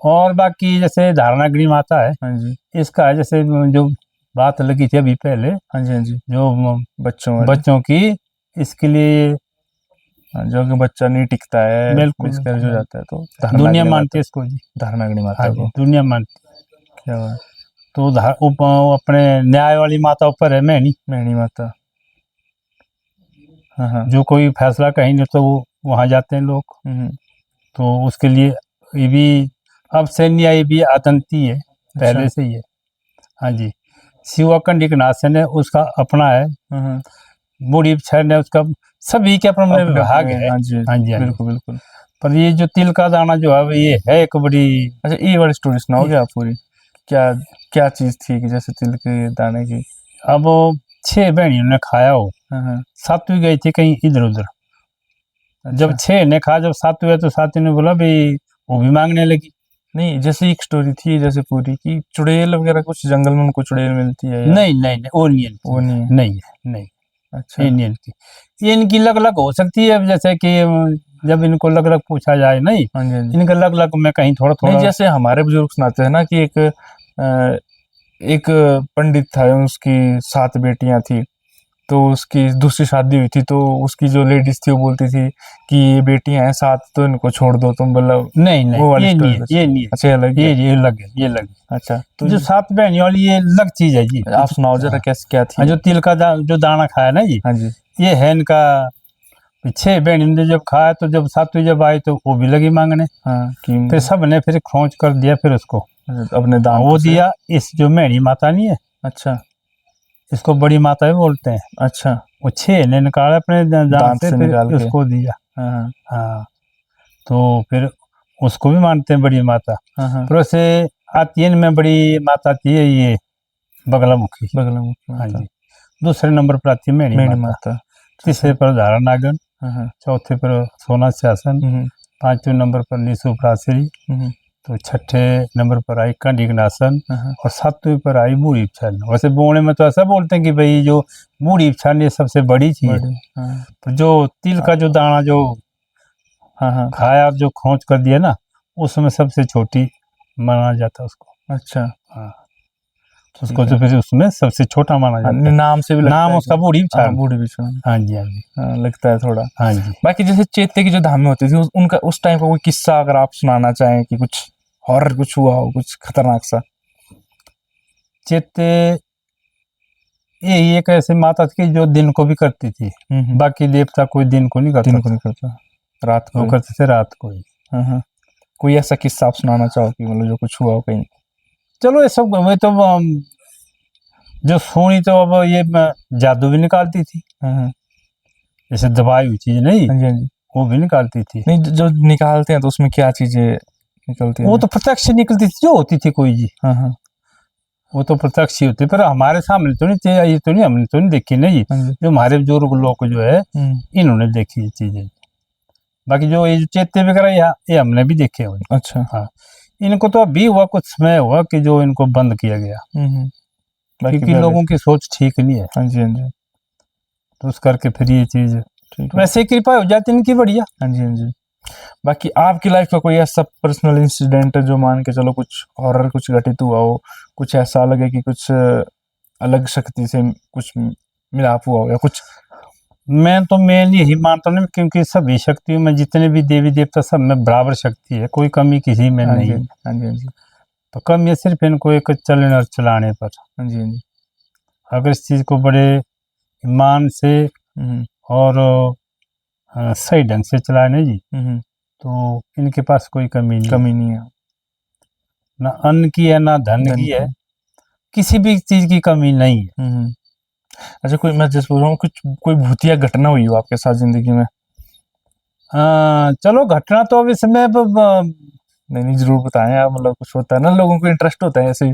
S1: और बाकी जैसे धारणागिरी माता है,
S2: हाँ जी,
S1: इसका है जैसे जो बात लगी थी अभी पहले,
S2: हाँ जी, हाँ जी।
S1: जो
S2: बच्चों वाली।
S1: बच्चों की, इसके लिए
S2: हाँ, जो कि बच्चा नहीं टिकता है,
S1: बिल्कुल
S2: मिसकैरेज हो
S1: बिल्कुल,
S2: जाता है, तो
S1: दुनिया
S2: धारणागिरी
S1: मानती
S2: माता।
S1: है इसको जी।
S2: धारणागिरी
S1: हाँ
S2: माता
S1: जी,
S2: को
S1: दुनिया मानती है।
S2: क्या हुआ?
S1: तो अपने न्याय वाली माता ऊपर है मैनी।
S2: मैणी माता। हाँ, हाँ।
S1: जो कोई फैसला कहीं नहीं तो वो वहाँ जाते हैं लोग। तो उसके लिए ये भी अब से नहीं आई, भी आतंकी है,
S2: अच्छा।
S1: पहले से ही है। हाँ जी, शिवा कंडिकनाशन है उसका अपना है,
S2: हाँ,
S1: बूढ़ी छन है उसका, सभी के अपने
S2: अपने
S1: विभाग
S2: अपने।
S1: है।
S2: हाँ जी,
S1: हाँ जी, हाँ जी।
S2: बिल्कुल बिल्कुल।
S1: पर ये जो तिल का दाना जो है ये है एक बड़ी।
S2: अच्छा, ये वाली स्टोरी सुनाओगे आप पूरी? क्या क्या चीज थी कि जैसे तिल के दाने की?
S1: अब 6 बहनियों ने खाया हो,
S2: हाँ, हाँ।
S1: सातवीं गई थी कहीं इधर उधर। जब
S2: अच्छा।
S1: 6 ने खाया, जब सातवीं है तो सातवीं ने बोला भाई, वो भी मांगने लगी।
S2: नहीं, जैसे एक स्टोरी थी जैसे पूरी की चुड़ैल वगैरह, कुछ जंगल में उनको चुड़ैल मिलती है या?
S1: नहीं नहीं नहीं, वो नहीं है इनकी।
S2: वो नहीं है।
S1: नहीं है, नहीं,
S2: अच्छा।
S1: ये नहीं है इनकी। ये इनकी अलग अलग हो सकती है, अब जैसे कि जब इनको अलग अलग पूछा जाए, नहीं
S2: हाँ जी, हाँ जी।
S1: इनका अलग अलग में कहीं थोड़ा
S2: नहीं,
S1: थोड़ा।
S2: जैसे हमारे बुजुर्ग सुनाते हैं ना कि एक पंडित था, उसकी 7 बेटियां थी, तो उसकी दूसरी शादी हुई थी, तो उसकी जो लेडीज थी वो बोलती थी कि ये बेटियां हैं 7, तो इनको छोड़ दो तुम, मतलब
S1: नहीं नहीं,
S2: वो वाली
S1: ये नहीं
S2: स्टोरी
S1: है,
S2: कुछ।
S1: ये नहीं है।
S2: अच्छा, ये अलग है।
S1: ये अलग है, ये अलग है।
S2: अच्छा, तो
S1: जो 7 बहनियों वाली ये अलग चीज है जी।
S2: आप सुनाओ जरा, कैसे क्या थी?
S1: हाँ, जो तिल का जो दाना खाया ना जी,
S2: हाँ जी।
S1: ये है इनका। 6 बहनियों ने जब खाया तो जब सातवीं जब आई तो वो भी लगी मांगने।
S2: हाँ, कि
S1: फिर सब ने फिर खोज कर दिया फिर उसको।
S2: अपने दान
S1: वो
S2: से।
S1: दिया इस जो मैणी माता नहीं है,
S2: अच्छा,
S1: इसको बड़ी माता भी बोलते हैं।
S2: अच्छा।
S1: वो 6 ने निकाला अपने दांत
S2: दांत
S1: से,
S2: से
S1: फिर
S2: निकाल के।
S1: उसको दिया।
S2: हाँ, हाँ,
S1: हाँ, तो फिर उसको भी मानते हैं बड़ी माता।
S2: हाँ, हाँ।
S1: फिर उसे आती है इनमें बड़ी माता थी ये बगलामुखी।
S2: बगलामुखी
S1: हाँ
S2: माता।
S1: जी, दूसरे नंबर पर आती है मैणी
S2: मैणी
S1: माता,
S2: माता।
S1: तीसरे पर धारा नागन,
S2: हाँ, हाँ।
S1: चौथे पर सोना शासन,
S2: हम्म,
S1: 5वें नंबर पर निशु प्रासरी,
S2: हम्म,
S1: तो 6ठे नंबर पर आई कंडिकनासन,
S2: हाँ,
S1: और 7वीं पर आई बूढ़ी इच्छान। वैसे बोने में तो ऐसा बोलते हैं कि भाई जो बूढ़ी इच्छान ये सबसे बड़ी चीज है।
S2: बड़ी। हाँ,
S1: पर जो तिल का जो दाना जो
S2: हाँ, हाँ।
S1: खाया जो खोज कर दिया ना, उसमें सबसे छोटी माना जाता है उसको।
S2: अच्छा।
S1: हाँ, तो उसको तो फिर उसमें सबसे छोटा माना
S2: हाँ,
S1: जाता है।
S2: नाम से भी लगता
S1: नाम
S2: है
S1: उसका
S2: कि-
S1: बूढ़ी
S2: हाँ,
S1: इच्छान।
S2: बूढ़ी बिछान।
S1: हाँ जी, हाँ जी,
S2: हाँ, लगता है थोड़ा।
S1: हाँ जी।
S2: बाकी जैसे चैत्य की जो धामें होती थी उनका उस टाइम का कोई किस्सा अगर आप सुनाना चाहें कि कुछ हॉरर कुछ हुआ हो, कुछ खतरनाक सा।
S1: चित्ते यही एक ऐसे माता थी जो दिन को भी करती थी, बाकी देवता कोई दिन को नहीं करता
S2: दिन को नहीं करता, रात को
S1: वो
S2: ही।
S1: करते थे रात को ही।
S2: हाँ, हाँ। कोई ऐसा किस्सा आप सुनाना चाहो कि मतलब जो कुछ हुआ हो कहीं?
S1: चलो ये सब मैं तो जो सोनी तो अब ये जादू भी निकालती थी,
S2: हाँ, हाँ।
S1: जैसे दवाई हुई चीज नहीं,
S2: हाँ जी, हाँ जी।
S1: वो भी निकालती थी।
S2: नहीं, जो निकालते हैं तो उसमें क्या चीजें निकलती
S1: वो
S2: हैं?
S1: तो प्रत्यक्ष निकलती थी जो होती थी कोई जी,
S2: हाँ, हाँ।
S1: वो तो प्रत्यक्ष ही होती, पर हमारे सामने तो नहीं थी, ये तो नहीं, हमने तो नहीं देखी नहीं।
S2: हाँ जी।
S1: जो हमारे बुजुर्ग लोग जो है इन्होंने देखी ये चीजें। बाकी जो ये चेते वगैरह ये हमने भी देखे हुए।
S2: अच्छा।
S1: हाँ, इनको तो अभी हुआ कुछ समय हुआ कि जो इनको बंद किया गया, क्योंकि लोगों की सोच ठीक नहीं है।
S2: हाँ जी, हाँ जी।
S1: तो उस करके फिर ये चीज
S2: ठीक है।
S1: वैसे कृपा हो जाती इनकी बढ़िया।
S2: हाँ जी, हाँ जी। बाकी आपकी लाइफ का कोई ऐसा पर्सनल इंसिडेंट जो मान के चलो कुछ हॉरर कुछ घटित हुआ हो, कुछ ऐसा लगे कि कुछ अलग शक्ति से कुछ मिलाप हुआ हो या कुछ?
S1: मैं तो मेन यही मानता हूँ ना, क्योंकि सभी शक्तियों में जितने भी देवी देवता सब में बराबर शक्ति है, कोई कमी किसी में
S2: हाँ
S1: नहीं
S2: जी,
S1: है।
S2: हाँ जी, हाँ जी,
S1: तो कमी है सिर्फ इनको एक चलने और चलाने पर।
S2: हाँ जी, हाँ जी।
S1: अगर इस चीज़ को बड़े ईमान से
S2: हम्म,
S1: और सही ढंग से चलाने जी,
S2: हम्म,
S1: तो इनके पास कोई कमी नहीं है।
S2: कमी नहीं है।
S1: ना अन्न की है ना धन
S2: धन
S1: की है,
S2: की।
S1: किसी भी चीज़ की कमी नहीं है।
S2: हम्म। अच्छा, कोई मैं जैसे बोल रहा हूँ कुछ कोई भूतिया घटना हुई हो आपके साथ जिंदगी में?
S1: चलो घटना तो अब इसमें
S2: नहीं नहीं, जरूर बताएं आप। मतलब कुछ होता है ना, लोगों को इंटरेस्ट होता है ऐसे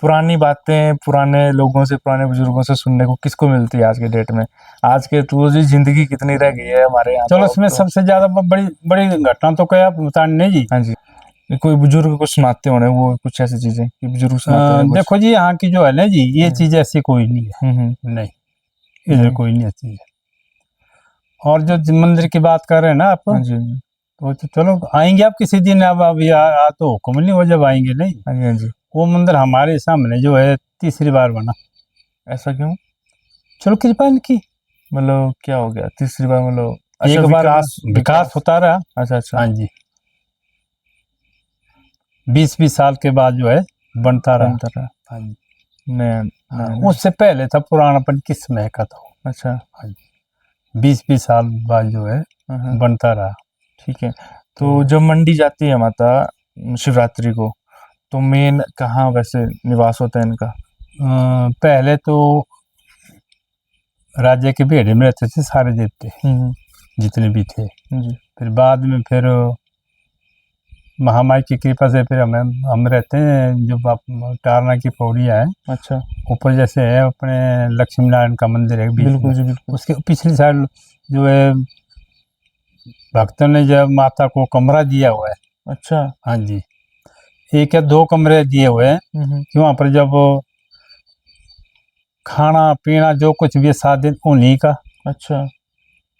S2: पुरानी बातें पुराने लोगों से, पुराने बुजुर्गों से सुनने को किसको मिलती है आज के डेट में? आज के तो जी जिंदगी कितनी रह गई है हमारे यहाँ
S1: चलो
S2: तो,
S1: इसमें सबसे ज्यादा बड़ी बड़ी घटना तो क्या बताने जी।
S2: हाँ जी, कोई बुजुर्ग को सुनाते होने वो कुछ ऐसी चीजें कि बुजुर्ग सुनाते हैं कुछ?
S1: देखो जी, यहाँ की जो है ना जी, ये चीज ऐसी कोई नहीं है। नहीं, इधर
S2: नहीं।
S1: कोई नहीं ऐसी है। और जो मंदिर की बात कर रहे हैं ना आप,
S2: हाँ जी, हाँ जी,
S1: तो चलो आएंगे आप किसी दिन। अब अभी आ तो हुक्म नहीं हो, जब आएंगे नहीं।
S2: हाँ जी, हाँ जी।
S1: वो मंदिर हमारे सामने जो है तीसरी बार बना।
S2: ऐसा क्यों?
S1: चलो कृपा इनकी।
S2: मतलब क्या हो गया तीसरी बार? मतलब अच्छा,
S1: एक बार
S2: विकास
S1: विकास होता रहा।
S2: अच्छा अच्छा।
S1: हाँ जी, 20-20 साल के बाद जो है बनता रहा।
S2: बनता रहा।
S1: हाँ जी,
S2: नया
S1: हाँ,
S2: नया नया।
S1: उससे पहले था पुरानापन किस समय का था।
S2: अच्छा।
S1: हाँ जी, 20-20 साल बाद जो है
S2: हाँ हाँ,
S1: बनता रहा।
S2: ठीक है। तो जब मंडी जाती है माता शिवरात्रि को, तो मेन कहाँ वैसे निवास होता है इनका?
S1: पहले तो राज्य के भेड़े में रहते थे सारे देवते जितने भी थे।
S2: जी।
S1: फिर बाद में फिर महामाई की कृपा से फिर हम रहते हैं जो टारना की पौड़ियाँ है,
S2: अच्छा।
S1: ऊपर जैसे है अपने लक्ष्मी नारायण का मंदिर है बीच
S2: बिल्कुल
S1: में,
S2: जी, बिल्कुल।
S1: उसके पिछली साइड जो है भक्तों ने जब माता को कमरा दिया हुआ है।
S2: अच्छा।
S1: हाँ जी, 1 या 2 कमरे दिए हुए हैं कि वहाँ पर जब खाना पीना जो कुछ भी है 7 दिन उन्हीं का।
S2: अच्छा।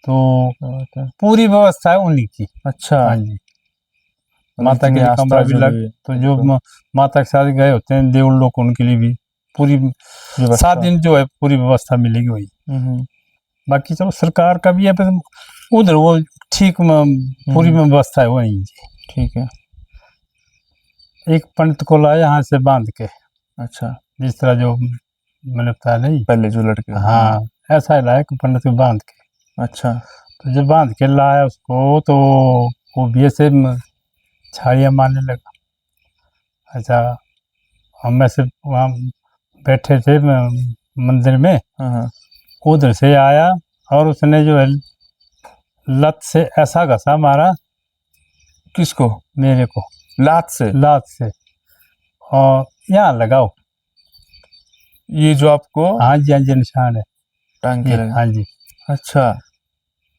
S1: तो
S2: क्या बात है।
S1: पूरी व्यवस्था है उन्हीं की।
S2: अच्छा,
S1: हाँ जी,
S2: मतलब
S1: माता के
S2: इतनी
S1: लिए
S2: आस्था
S1: कमरा भी
S2: जुड़ी
S1: लग,
S2: हुई है।
S1: तो जो
S2: बिल्कुल।
S1: माता के साथ गए होते हैं देवल लोग, उनके लिए भी पूरी 7
S2: व्यवस्था।
S1: दिन जो है पूरी व्यवस्था मिलेगी वही। बाकी चलो सरकार का भी है, पर उधर वो ठीक पूरी व्यवस्था है वही जी।
S2: ठीक है।
S1: एक पंडित को लाया यहाँ से बांध के,
S2: अच्छा,
S1: जिस तरह जो मैंने बताया नहीं।
S2: पहले जो लड़के होते हैं।
S1: हाँ, ऐसा ही लाया कि पंडित को बांध के।
S2: अच्छा।
S1: तो जब बांध के लाया उसको, तो वो भी ऐसे छाड़ियाँ मारने लगा। अच्छा, हम ऐसे वहाँ बैठे थे मंदिर में,
S2: हाँ हाँ।
S1: उधर से आया और उसने जो है लत से ऐसा घसा मारा
S2: किसको?
S1: मेरे को,
S2: लात से?
S1: लात से, और यहाँ लगाओ।
S2: ये जो आपको
S1: हाँ जी, हाँ जी, निशान है
S2: टांग के
S1: ये।
S2: लगे?
S1: हाँ जी,
S2: अच्छा।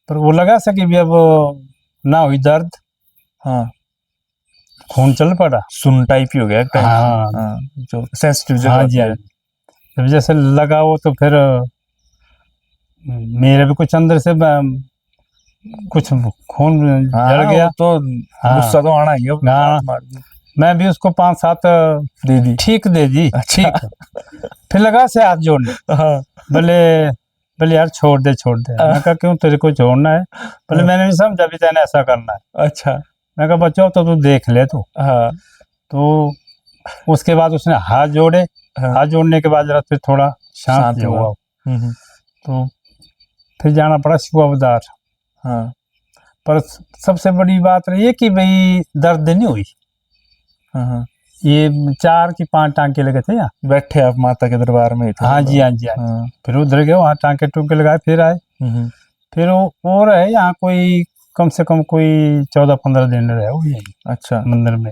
S1: पर वो लगा सके भी, अब ना हुई दर्द,
S2: हाँ,
S1: खून चल पड़ा।
S2: सुन टाइप ही हो गया एक टाइप से।
S1: हाँ
S2: हाँ, जो सेंसिटिव जगह
S1: हाँ
S2: होती
S1: जी, हाँ
S2: है।
S1: जी, जब जैसे लगा वो, तो फिर मेरे भी कुछ अंदर से कुछ खून जड़
S2: हाँ,
S1: गया।
S2: वो तो
S1: हाँ
S2: गुस्सा तो आना ही है,
S1: हाँ,
S2: लात मार दी।
S1: मैं भी उसको 5-7
S2: दे दी।
S1: ठीक दे दी।
S2: अच्छा।
S1: ठीक, फिर लगा से हाथ जोड़ने,
S2: हाँ
S1: बोले बोले यार छोड़ दे छोड़ दे। मैं कहा क्यों, तेरे को छोड़ना है? बोले मैंने भी समझा भी तेने ऐसा करना है।
S2: अच्छा।
S1: मैं कहा बच्चों तो तू देख ले तू।
S2: हाँ
S1: तो उसके बाद उसने हाथ जोड़े।
S2: हाँ,
S1: हाथ जोड़ने के बाद जरा फिर थोड़ा शांत
S2: शांत
S1: जो
S2: हुआ।
S1: हुआ। तो फिर जाना पड़ा शिवावतार।
S2: हाँ
S1: पर सबसे बड़ी बात रही है कि भाई दर्द नहीं हुई।
S2: हाँ हाँ।
S1: ये 4 की 5 टांके लगे थे यहाँ।
S2: बैठे आप माता के दरबार में ही थे?
S1: हाँ जी, हाँ जी, हाँ जी।
S2: हाँ।
S1: फिर उधर गए, वहाँ टांके टूके लगाए, फिर आए। फिर वो रहे यहाँ कोई कम से कम कोई 14-15 दिन रहे वो यहीं
S2: अच्छा।
S1: मंदिर में।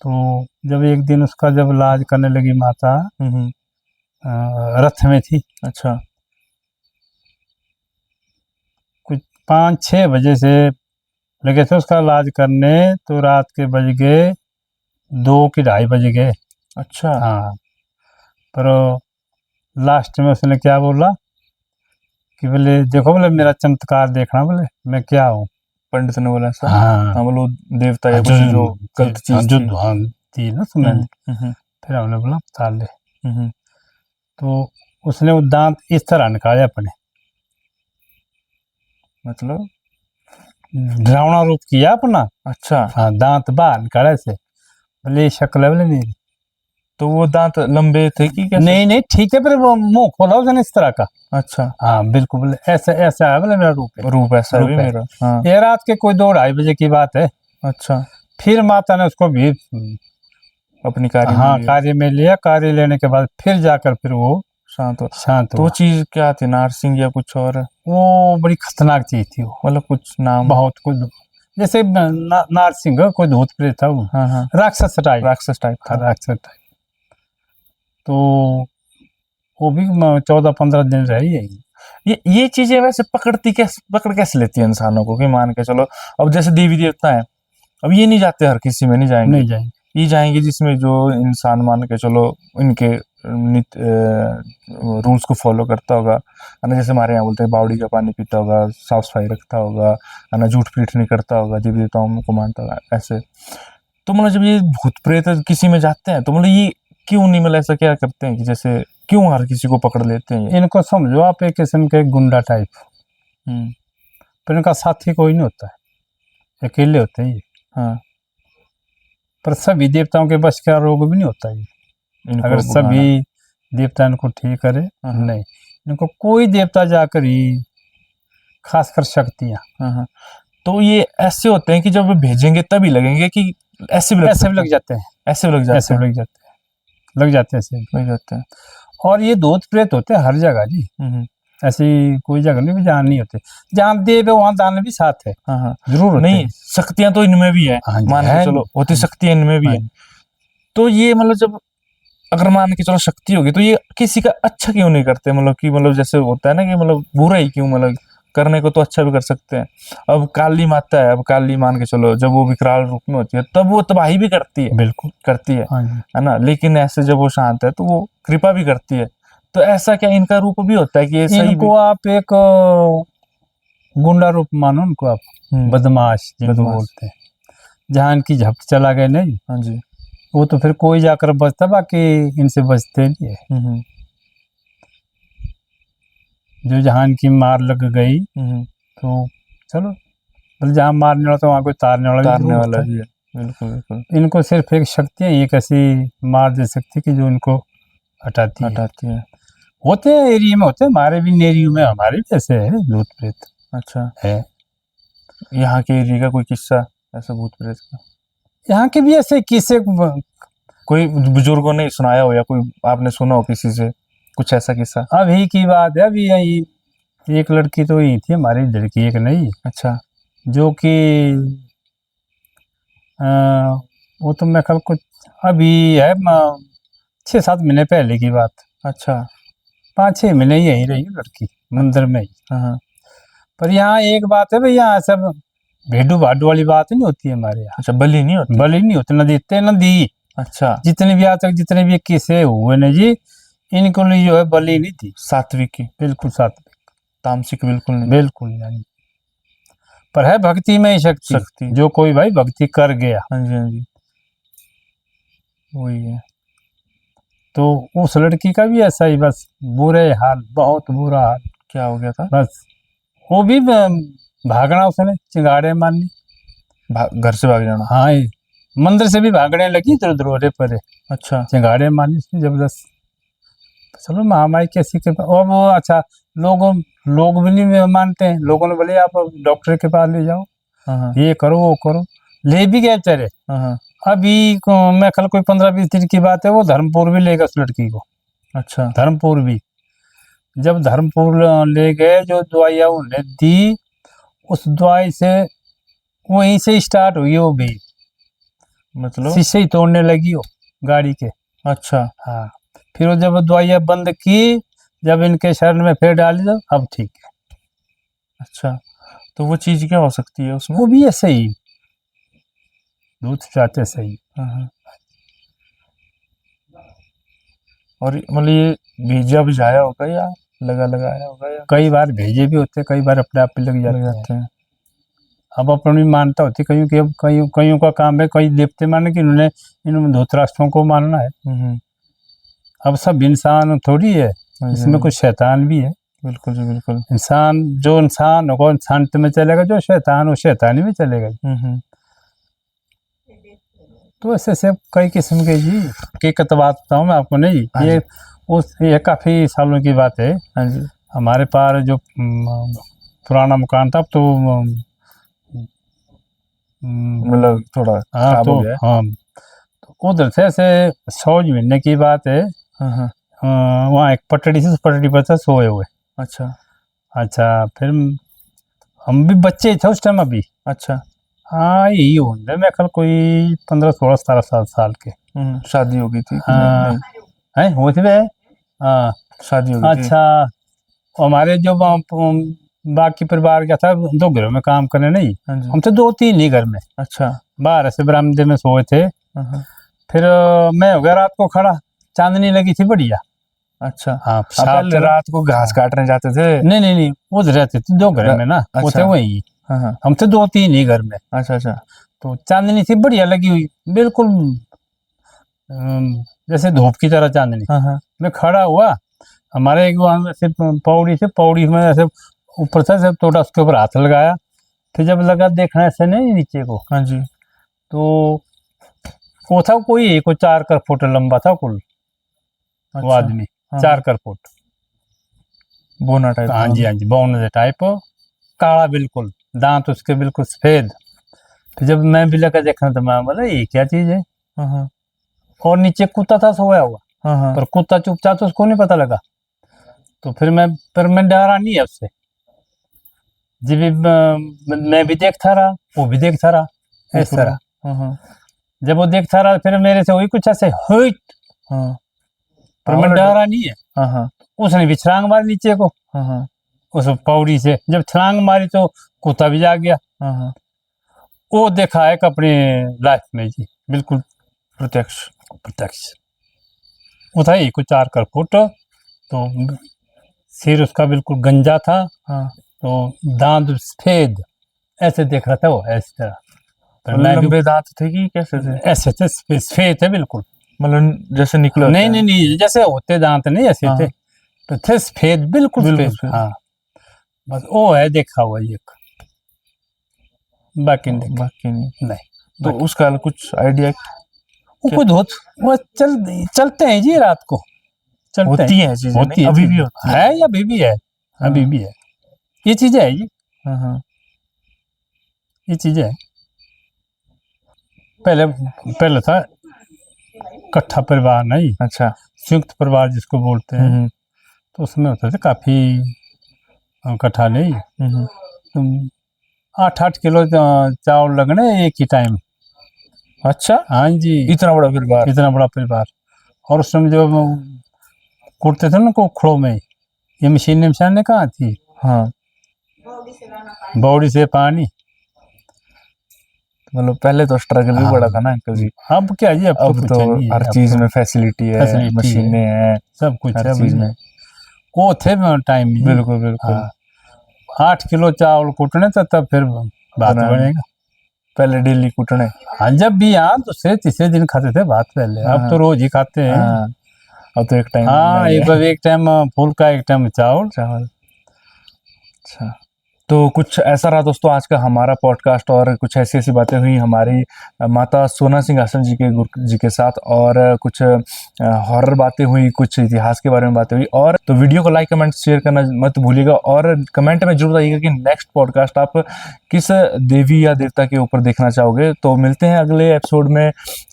S1: तो जब एक दिन उसका जब इलाज करने लगी माता, रथ में थी।
S2: अच्छा।
S1: कुछ 5-6 बजे से लगे थे उसका इलाज करने, तो रात के बज गए 2 कि 2:30 बज गए।
S2: अच्छा।
S1: हाँ, पर लास्ट में उसने क्या बोला कि बोले देखो, बोले मेरा चमत्कार देखना। बोले मैं क्या हूँ?
S2: पंडित ने बोला ऐसा।
S1: हाँ
S2: हाँ मतलब देवता या कुछ जो गलत चीज
S1: जो
S2: थी।
S1: धुआं थी ना उसमें,
S2: हम्म,
S1: फिर हमने बोला उतार ले।
S2: हम्म,
S1: तो उसने वो दांत इस तरह निकाले अपने,
S2: मतलब
S1: डरावना रूप किया अपना।
S2: अच्छा।
S1: हाँ, दांत बाहर निकाले से, बोले ये शक्ल है बोले मेरी।
S2: तो वो दांत लंबे थे कि कैसे?
S1: नहीं नहीं ठीक है, फिर वो मुंह खोला उसने इस तरह का।
S2: अच्छा,
S1: हाँ बिल्कुल, बोले ऐसा ऐसा है बोले मेरा रूप है।
S2: रूप ऐसा है भी
S1: रूप है।
S2: मेरा। हाँ,
S1: ये रात के कोई 2-2:30 बजे की बात है।
S2: अच्छा,
S1: फिर माता ने उसको भी
S2: अपनी कार्य में
S1: हाँ
S2: लिया,
S1: कार्य में लिया। कार्य लेने के बाद फिर जाकर फिर वो
S2: शांत हो।
S1: शांत
S2: तो वो
S1: हुआ।
S2: चीज क्या थी, नारसिंह या कुछ और?
S1: वो बड़ी खतरनाक चीज थी वो,
S2: मतलब कुछ नाम?
S1: बहुत कुछ। जैसे नारसिंह कोई भूत प्रेत था वो,
S2: हाँ हाँ,
S1: राक्षस टाइप।
S2: राक्षस टाइप
S1: हाँ,
S2: था।
S1: राक्षस टाइप। तो वो भी 14-15 दिन रही है।
S2: ये चीजें वैसे पकड़ कैसे लेती है इंसानों को, कि मान के चलो अब जैसे देवी देवता है, अब ये नहीं जाते हर किसी में नहीं जाएंगे,
S1: नहीं जाएंगे।
S2: ये जाएंगे जिसमें जो इंसान मान के चलो इनके नित्य रूल्स को फॉलो करता होगा, है ना। जैसे हमारे यहाँ बोलते हैं बावड़ी का पानी पीता होगा, साफ सफाई रखता होगा, है ना, झूठ पीठ नहीं करता होगा, देवी देवताओं को मानता होगा ऐसे। तो मतलब जब ये भूत प्रेत किसी में जाते हैं तो मतलब ये क्यों नहीं, मतलब ऐसा क्या करते हैं कि जैसे क्यों हर किसी को पकड़ लेते हैं ये?
S1: इनको समझो आप एक किस्म के गुंडा टाइप,
S2: हम्म,
S1: पर इनका साथी कोई नहीं होता है, अकेले होते हैं ये।
S2: हाँ,
S1: पर सभी देवताओं के बस का रोग भी नहीं होता ये,
S2: इनको
S1: अगर
S2: भगाना।
S1: सभी देवता इनको ठीक करे।
S2: हाँ,
S1: नहीं, इनको कोई देवता जाकर ही, खासकर शक्तियाँ
S2: हाँ, हाँ। तो ये ऐसे होते हैं कि जब वे भेजेंगे तभी लगेंगे कि ऐसे भी लग
S1: ऐसे भी
S2: सकते
S1: लग जाते हैं।
S2: हैं, ऐसे भी लग जाते
S1: ऐसे
S2: हैं,
S1: भी लग जाते हैं ऐसे भी।
S2: लग जाते हैं।
S1: और ये भूत प्रेत होते हैं हर जगह जी,
S2: हम्म,
S1: ऐसी कोई जगह नहीं भी जहाँ नहीं होते। जहाँ देव है वहाँ दानव भी साथ है,
S2: हाँ हाँ।
S1: जरूर होते
S2: नहीं,
S1: हैं।
S2: शक्तियां तो इनमें भी है,
S1: हाँ जी,
S2: मान के
S1: है।
S2: चलो होती
S1: हाँ जी,
S2: शक्तियां इनमें भी
S1: हाँ
S2: है।
S1: जी।
S2: तो ये मतलब जब अगर मान के चलो शक्ति होगी तो ये किसी का अच्छा क्यों नहीं करते, मतलब कि मतलब जैसे होता है ना कि मतलब बुरा ही क्यों, मतलब करने को तो अच्छा भी कर सकते हैं। अब काली माता है, अब काली मान के चलो जब वो विकराल रूप में होती है तब वो तबाही भी
S1: बिल्कुल।
S2: करती
S1: हाँ जी।
S2: है ना। लेकिन ऐसे जब वो शांत है तो वो कृपा भी करती है। तो ऐसा क्या इनका रूप भी होता है कि ये सही भी?
S1: इनको आप एक गुंडा रूप मानो उनको आप, बदमाश जिनको
S2: बदमाश।
S1: बोलते हैं। जहाँ इनकी झपट चला गए नहीं,
S2: हाँ जी।
S1: वो तो फिर कोई जाकर बचता, बाकी इनसे बचते नहीं है।
S2: हम्म,
S1: जो जहाँ इनकी मार लग गई तो चलो, मतलब जहाँ मारने वाला तो वहाँ कोई तारने वाला भी
S2: तारने
S1: जरूर
S2: वाला
S1: होता है।
S2: भी है, बिल्कुल बिल्कुल।
S1: इनको सिर्फ एक शक्ति है, एक ऐसी मार दे सकती है कि जो इनको हटाती है।
S2: हटाती है।
S1: होते हैं एरिया में, होते हैं हमारे भी एरिया में, हमारे भी ऐसे है भूत प्रेत
S2: अच्छा,
S1: है।
S2: यहाँ के एरिया का कोई किस्सा ऐसा भूत प्रेत का
S1: यहाँ के भी ऐसे किस्से
S2: कोई बुजुर्गों ने सुनाया हो या कोई आपने सुना हो किसी से कुछ ऐसा किस्सा?
S1: अभी की बात है। अभी यही एक लड़की तो यही थी हमारी इधर की, एक नहीं,
S2: अच्छा,
S1: जो कि वो तो मैं कल कुछ अभी है 6-7 महीने पहले की बात।
S2: अच्छा,
S1: 5-6 महीने यही रही लड़की मंदिर में ही।
S2: हाँ हाँ,
S1: पर यहाँ एक बात है भाई, यहाँ सब भेड़ू भाडू वाली बात नहीं होती है हमारे यहाँ।
S2: अच्छा, बलि नहीं होती?
S1: बलि नहीं होते, न देते न दी।
S2: अच्छा,
S1: जितने भी आज तक जितने भी किस्से हुए ना जी, इनको लिए जो है बलि नहीं थी।
S2: सात्विक की,
S1: बिल्कुल सात्विक,
S2: तामसिक बिल्कुल नहीं।
S1: बिल्कुल नहीं। पर है भक्ति में ही शक्ति,
S2: शक्ति।
S1: जो कोई भाई भक्ति कर गया।
S2: हाँ जी, हाँ जी, वही है।
S1: तो उस लड़की का भी ऐसा ही, बस बुरे हाल, बहुत बुरा हाल।
S2: क्या हो गया था?
S1: बस वो भी भागना उसने, चिंगाड़े मारनी।
S2: घर से भाग जाना?
S1: हाँ, मंदिर से भी भागने लगी इधर उधर ओरे परे,
S2: अच्छा,
S1: चिंगाड़े मारनी उसने जबरदस्त। चलो महामारी कैसी के पास, और वो अच्छा, लोग भी नहीं मानते हैं। लोगों ने बोले आप डॉक्टर के पास ले जाओ,
S2: हाँ हाँ,
S1: ये करो वो करो, ले भी गए बेचारे।
S2: हाँ हाँ,
S1: अभी मैं कल कोई 15-20 दिन की बात है, वो धर्मपुर भी ले गए उस लड़की को।
S2: अच्छा,
S1: धर्मपुर भी, जब धर्मपुर ले गए, जो दवाइयाँ उन्हें दी, उस दवाई से वहीं से स्टार्ट हुई वो भी,
S2: मतलब?
S1: शीशे ही तोड़ने लगी वो गाड़ी के।
S2: अच्छा,
S1: हाँ, फिर वो जब दवाइयाँ बंद की, जब इनके शरीर में फिर डाली तो अब ठीक है।
S2: अच्छा, तो वो चीज क्या हो सकती है उसमें?
S1: वो भी ऐसे ही दूध चाहते सही।
S2: हाँ हाँ। और मतलब ये भेजा भिजाया होगा या लगाया होगा या
S1: कई बार भेजे भी होते हैं, कई बार अपने आप पे लग
S2: लग
S1: जाते हैं।
S2: जाते हैं?
S1: अब अपनी मान्यता होती कईयों की, अब कईयों कईयों का काम है कई देवते माने कि इन्होंने इन धृतराष्ट्रों को मानना है। अब सब इंसान थोड़ी है, इसमें कुछ शैतान भी है।
S2: बिल्कुल जी बिल्कुल।
S1: इंसान जो इंसान होगा इंसानियत में चलेगा, जो शैतान हो शैतानी में चलेगा। तो ऐसे से कई किस्म के जी की बात बताऊँ मैं आपको। नहीं ये काफ़ी सालों की बात है।
S2: हाँ जी।
S1: हमारे पास जो पुराना मकान था, अब तो
S2: मतलब थोड़ा
S1: हाँ
S2: खराब
S1: तो
S2: हो गया।
S1: हाँ तो उधर से ऐसे 100 महीने की बात है। वहाँ एक पटड़ी से, उस पटड़ी पर से सोए हुए। अच्छा फिर हम भी बच्चे ही थे उस टाइम अभी।
S2: अच्छा।
S1: हाँ यही होंगे मैं कल कोई 15, 16, 17 साल के।
S2: शादी हो गई थी?
S1: हाँ है होती है। हाँ
S2: शादी हो गई थी।
S1: अच्छा हमारे जो बाकी परिवार का था 2 घरों में काम करने नहीं, हम तो 2-3 ही घर में।
S2: अच्छा।
S1: बाहर से बरामदे में सोए थे। फिर मैं हो गया रात को खड़ा, चांदनी लगी थी बढ़िया।
S2: अच्छा
S1: हाँ
S2: पहले रात को घास काटने जाते थे?
S1: नहीं उधर रहते थे 2 घर में ना। वो थे वही, हम थे 2-3 ही घर में। अच्छा। तो चांदनी थी बढ़िया लगी हुई, बिल्कुल जैसे धूप की तरह चांदनी। मैं खड़ा हुआ, हमारे एक वहां से पौड़ी से, पौड़ी में ऐसे ऊपर से थोड़ा उसके ऊपर हाथ लगाया। फिर जब लगा देखना ऐसे नहीं नीचे को। हाँ जी। तो वो था कोई 4 फुट लंबा था कुल। वो आदमी 4 फुट बोना टाइप। हाँ जी बोना टाइप, काला बिल्कुल, दांत उसके बिल्कुल सफेद। फिर जब मैं भी लगा देखना तो मैं बोला ये क्या चीज है। और नीचे कुत्ता था सोया हुआ, पर कुत्ता चुपचाप, तो उसको नहीं पता लगा। तो फिर मैं डरा नहीं है उससे जी भी। मैं भी देखता रहा, वो भी देखता रहा इस तरह। जब वो देखता रहा फिर मेरे से वही कुछ ऐसे हुट, पर मैं डरा नहीं है। उसने भी छलांग मारी नीचे को उस पौड़ी से। जब छलांग मारी तो कुत्ता भी जाग गया। वो देखा है अपने लाइफ में जी, बिल्कुल प्रत्यक्ष। वो था 4 फुट, तो सिर उसका बिल्कुल गंजा था। तो दांत सफेद, ऐसे देख रहा था वो इस तरह। पर
S2: लंबे दांत थे कि कैसे थे?
S1: ऐसे थे, सफेद थे बिल्कुल,
S2: मतलब जैसे निकले?
S1: नहीं जैसे होते दांत नहीं ऐसे थे, तो थे सफेद, बिल्कुल सफेद। हाँ बस वो है देखा हुआ एक, बाकी नहीं।
S2: तो उसका कुछ आइडिया?
S1: वो चलते हैं जी रात को,
S2: होती है चीजें, अभी भी
S1: है या अभी भी है? अभी भी है ये चीजें है जी। ये चीजें है। पहले था इकट्ठा परिवार नहीं। अच्छा संयुक्त परिवार जिसको बोलते हैं। तो उसमें होते थे काफी इकट्ठा नहीं, 8-8 किलो चावल लगने एक ही टाइम। अच्छा हाँ जी, इतना बड़ा परिवार। और उस समय जो कूटते थे ना कोखड़ों में, ये मशीनें कहाँ थी। हाँ बौड़ी से पानी।
S2: मतलब पहले तो स्ट्रगल भी बड़ा था ना अंकल जी।
S1: अब क्या जी, अब
S2: तो हर चीज में फैसिलिटी है, मशीनें हैं, सब कुछ है चीज में। वो थे टाइम। बिल्कुल 8 किलो चावल कूटने तो तब फिर बात बनेगा। पहले डेली कूटने, हाँ जब भी यहाँ दूसरे तीसरे दिन खाते थे भात पहले। अब तो रोज ही खाते हैं। अब तो एक टाइम, हाँ एक टाइम फुल का, एक टाइम चावल। अच्छा तो कुछ ऐसा रहा दोस्तों आज का हमारा पॉडकास्ट, और कुछ ऐसी ऐसी बातें हुई हमारी माता सोना सिंहासन जी के साथ, और कुछ हॉरर बातें हुई, कुछ इतिहास के बारे में बातें हुई। और तो वीडियो को लाइक कमेंट शेयर करना मत भूलिएगा, और कमेंट में जरूर बताइएगा कि नेक्स्ट पॉडकास्ट आप किस देवी या देवता के ऊपर देखना चाहोगे। तो मिलते हैं अगले एपिसोड में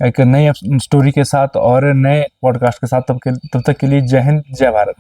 S2: एक नई स्टोरी के साथ और नए पॉडकास्ट के साथ। तब तक के लिए जय हिंद, जय भारत।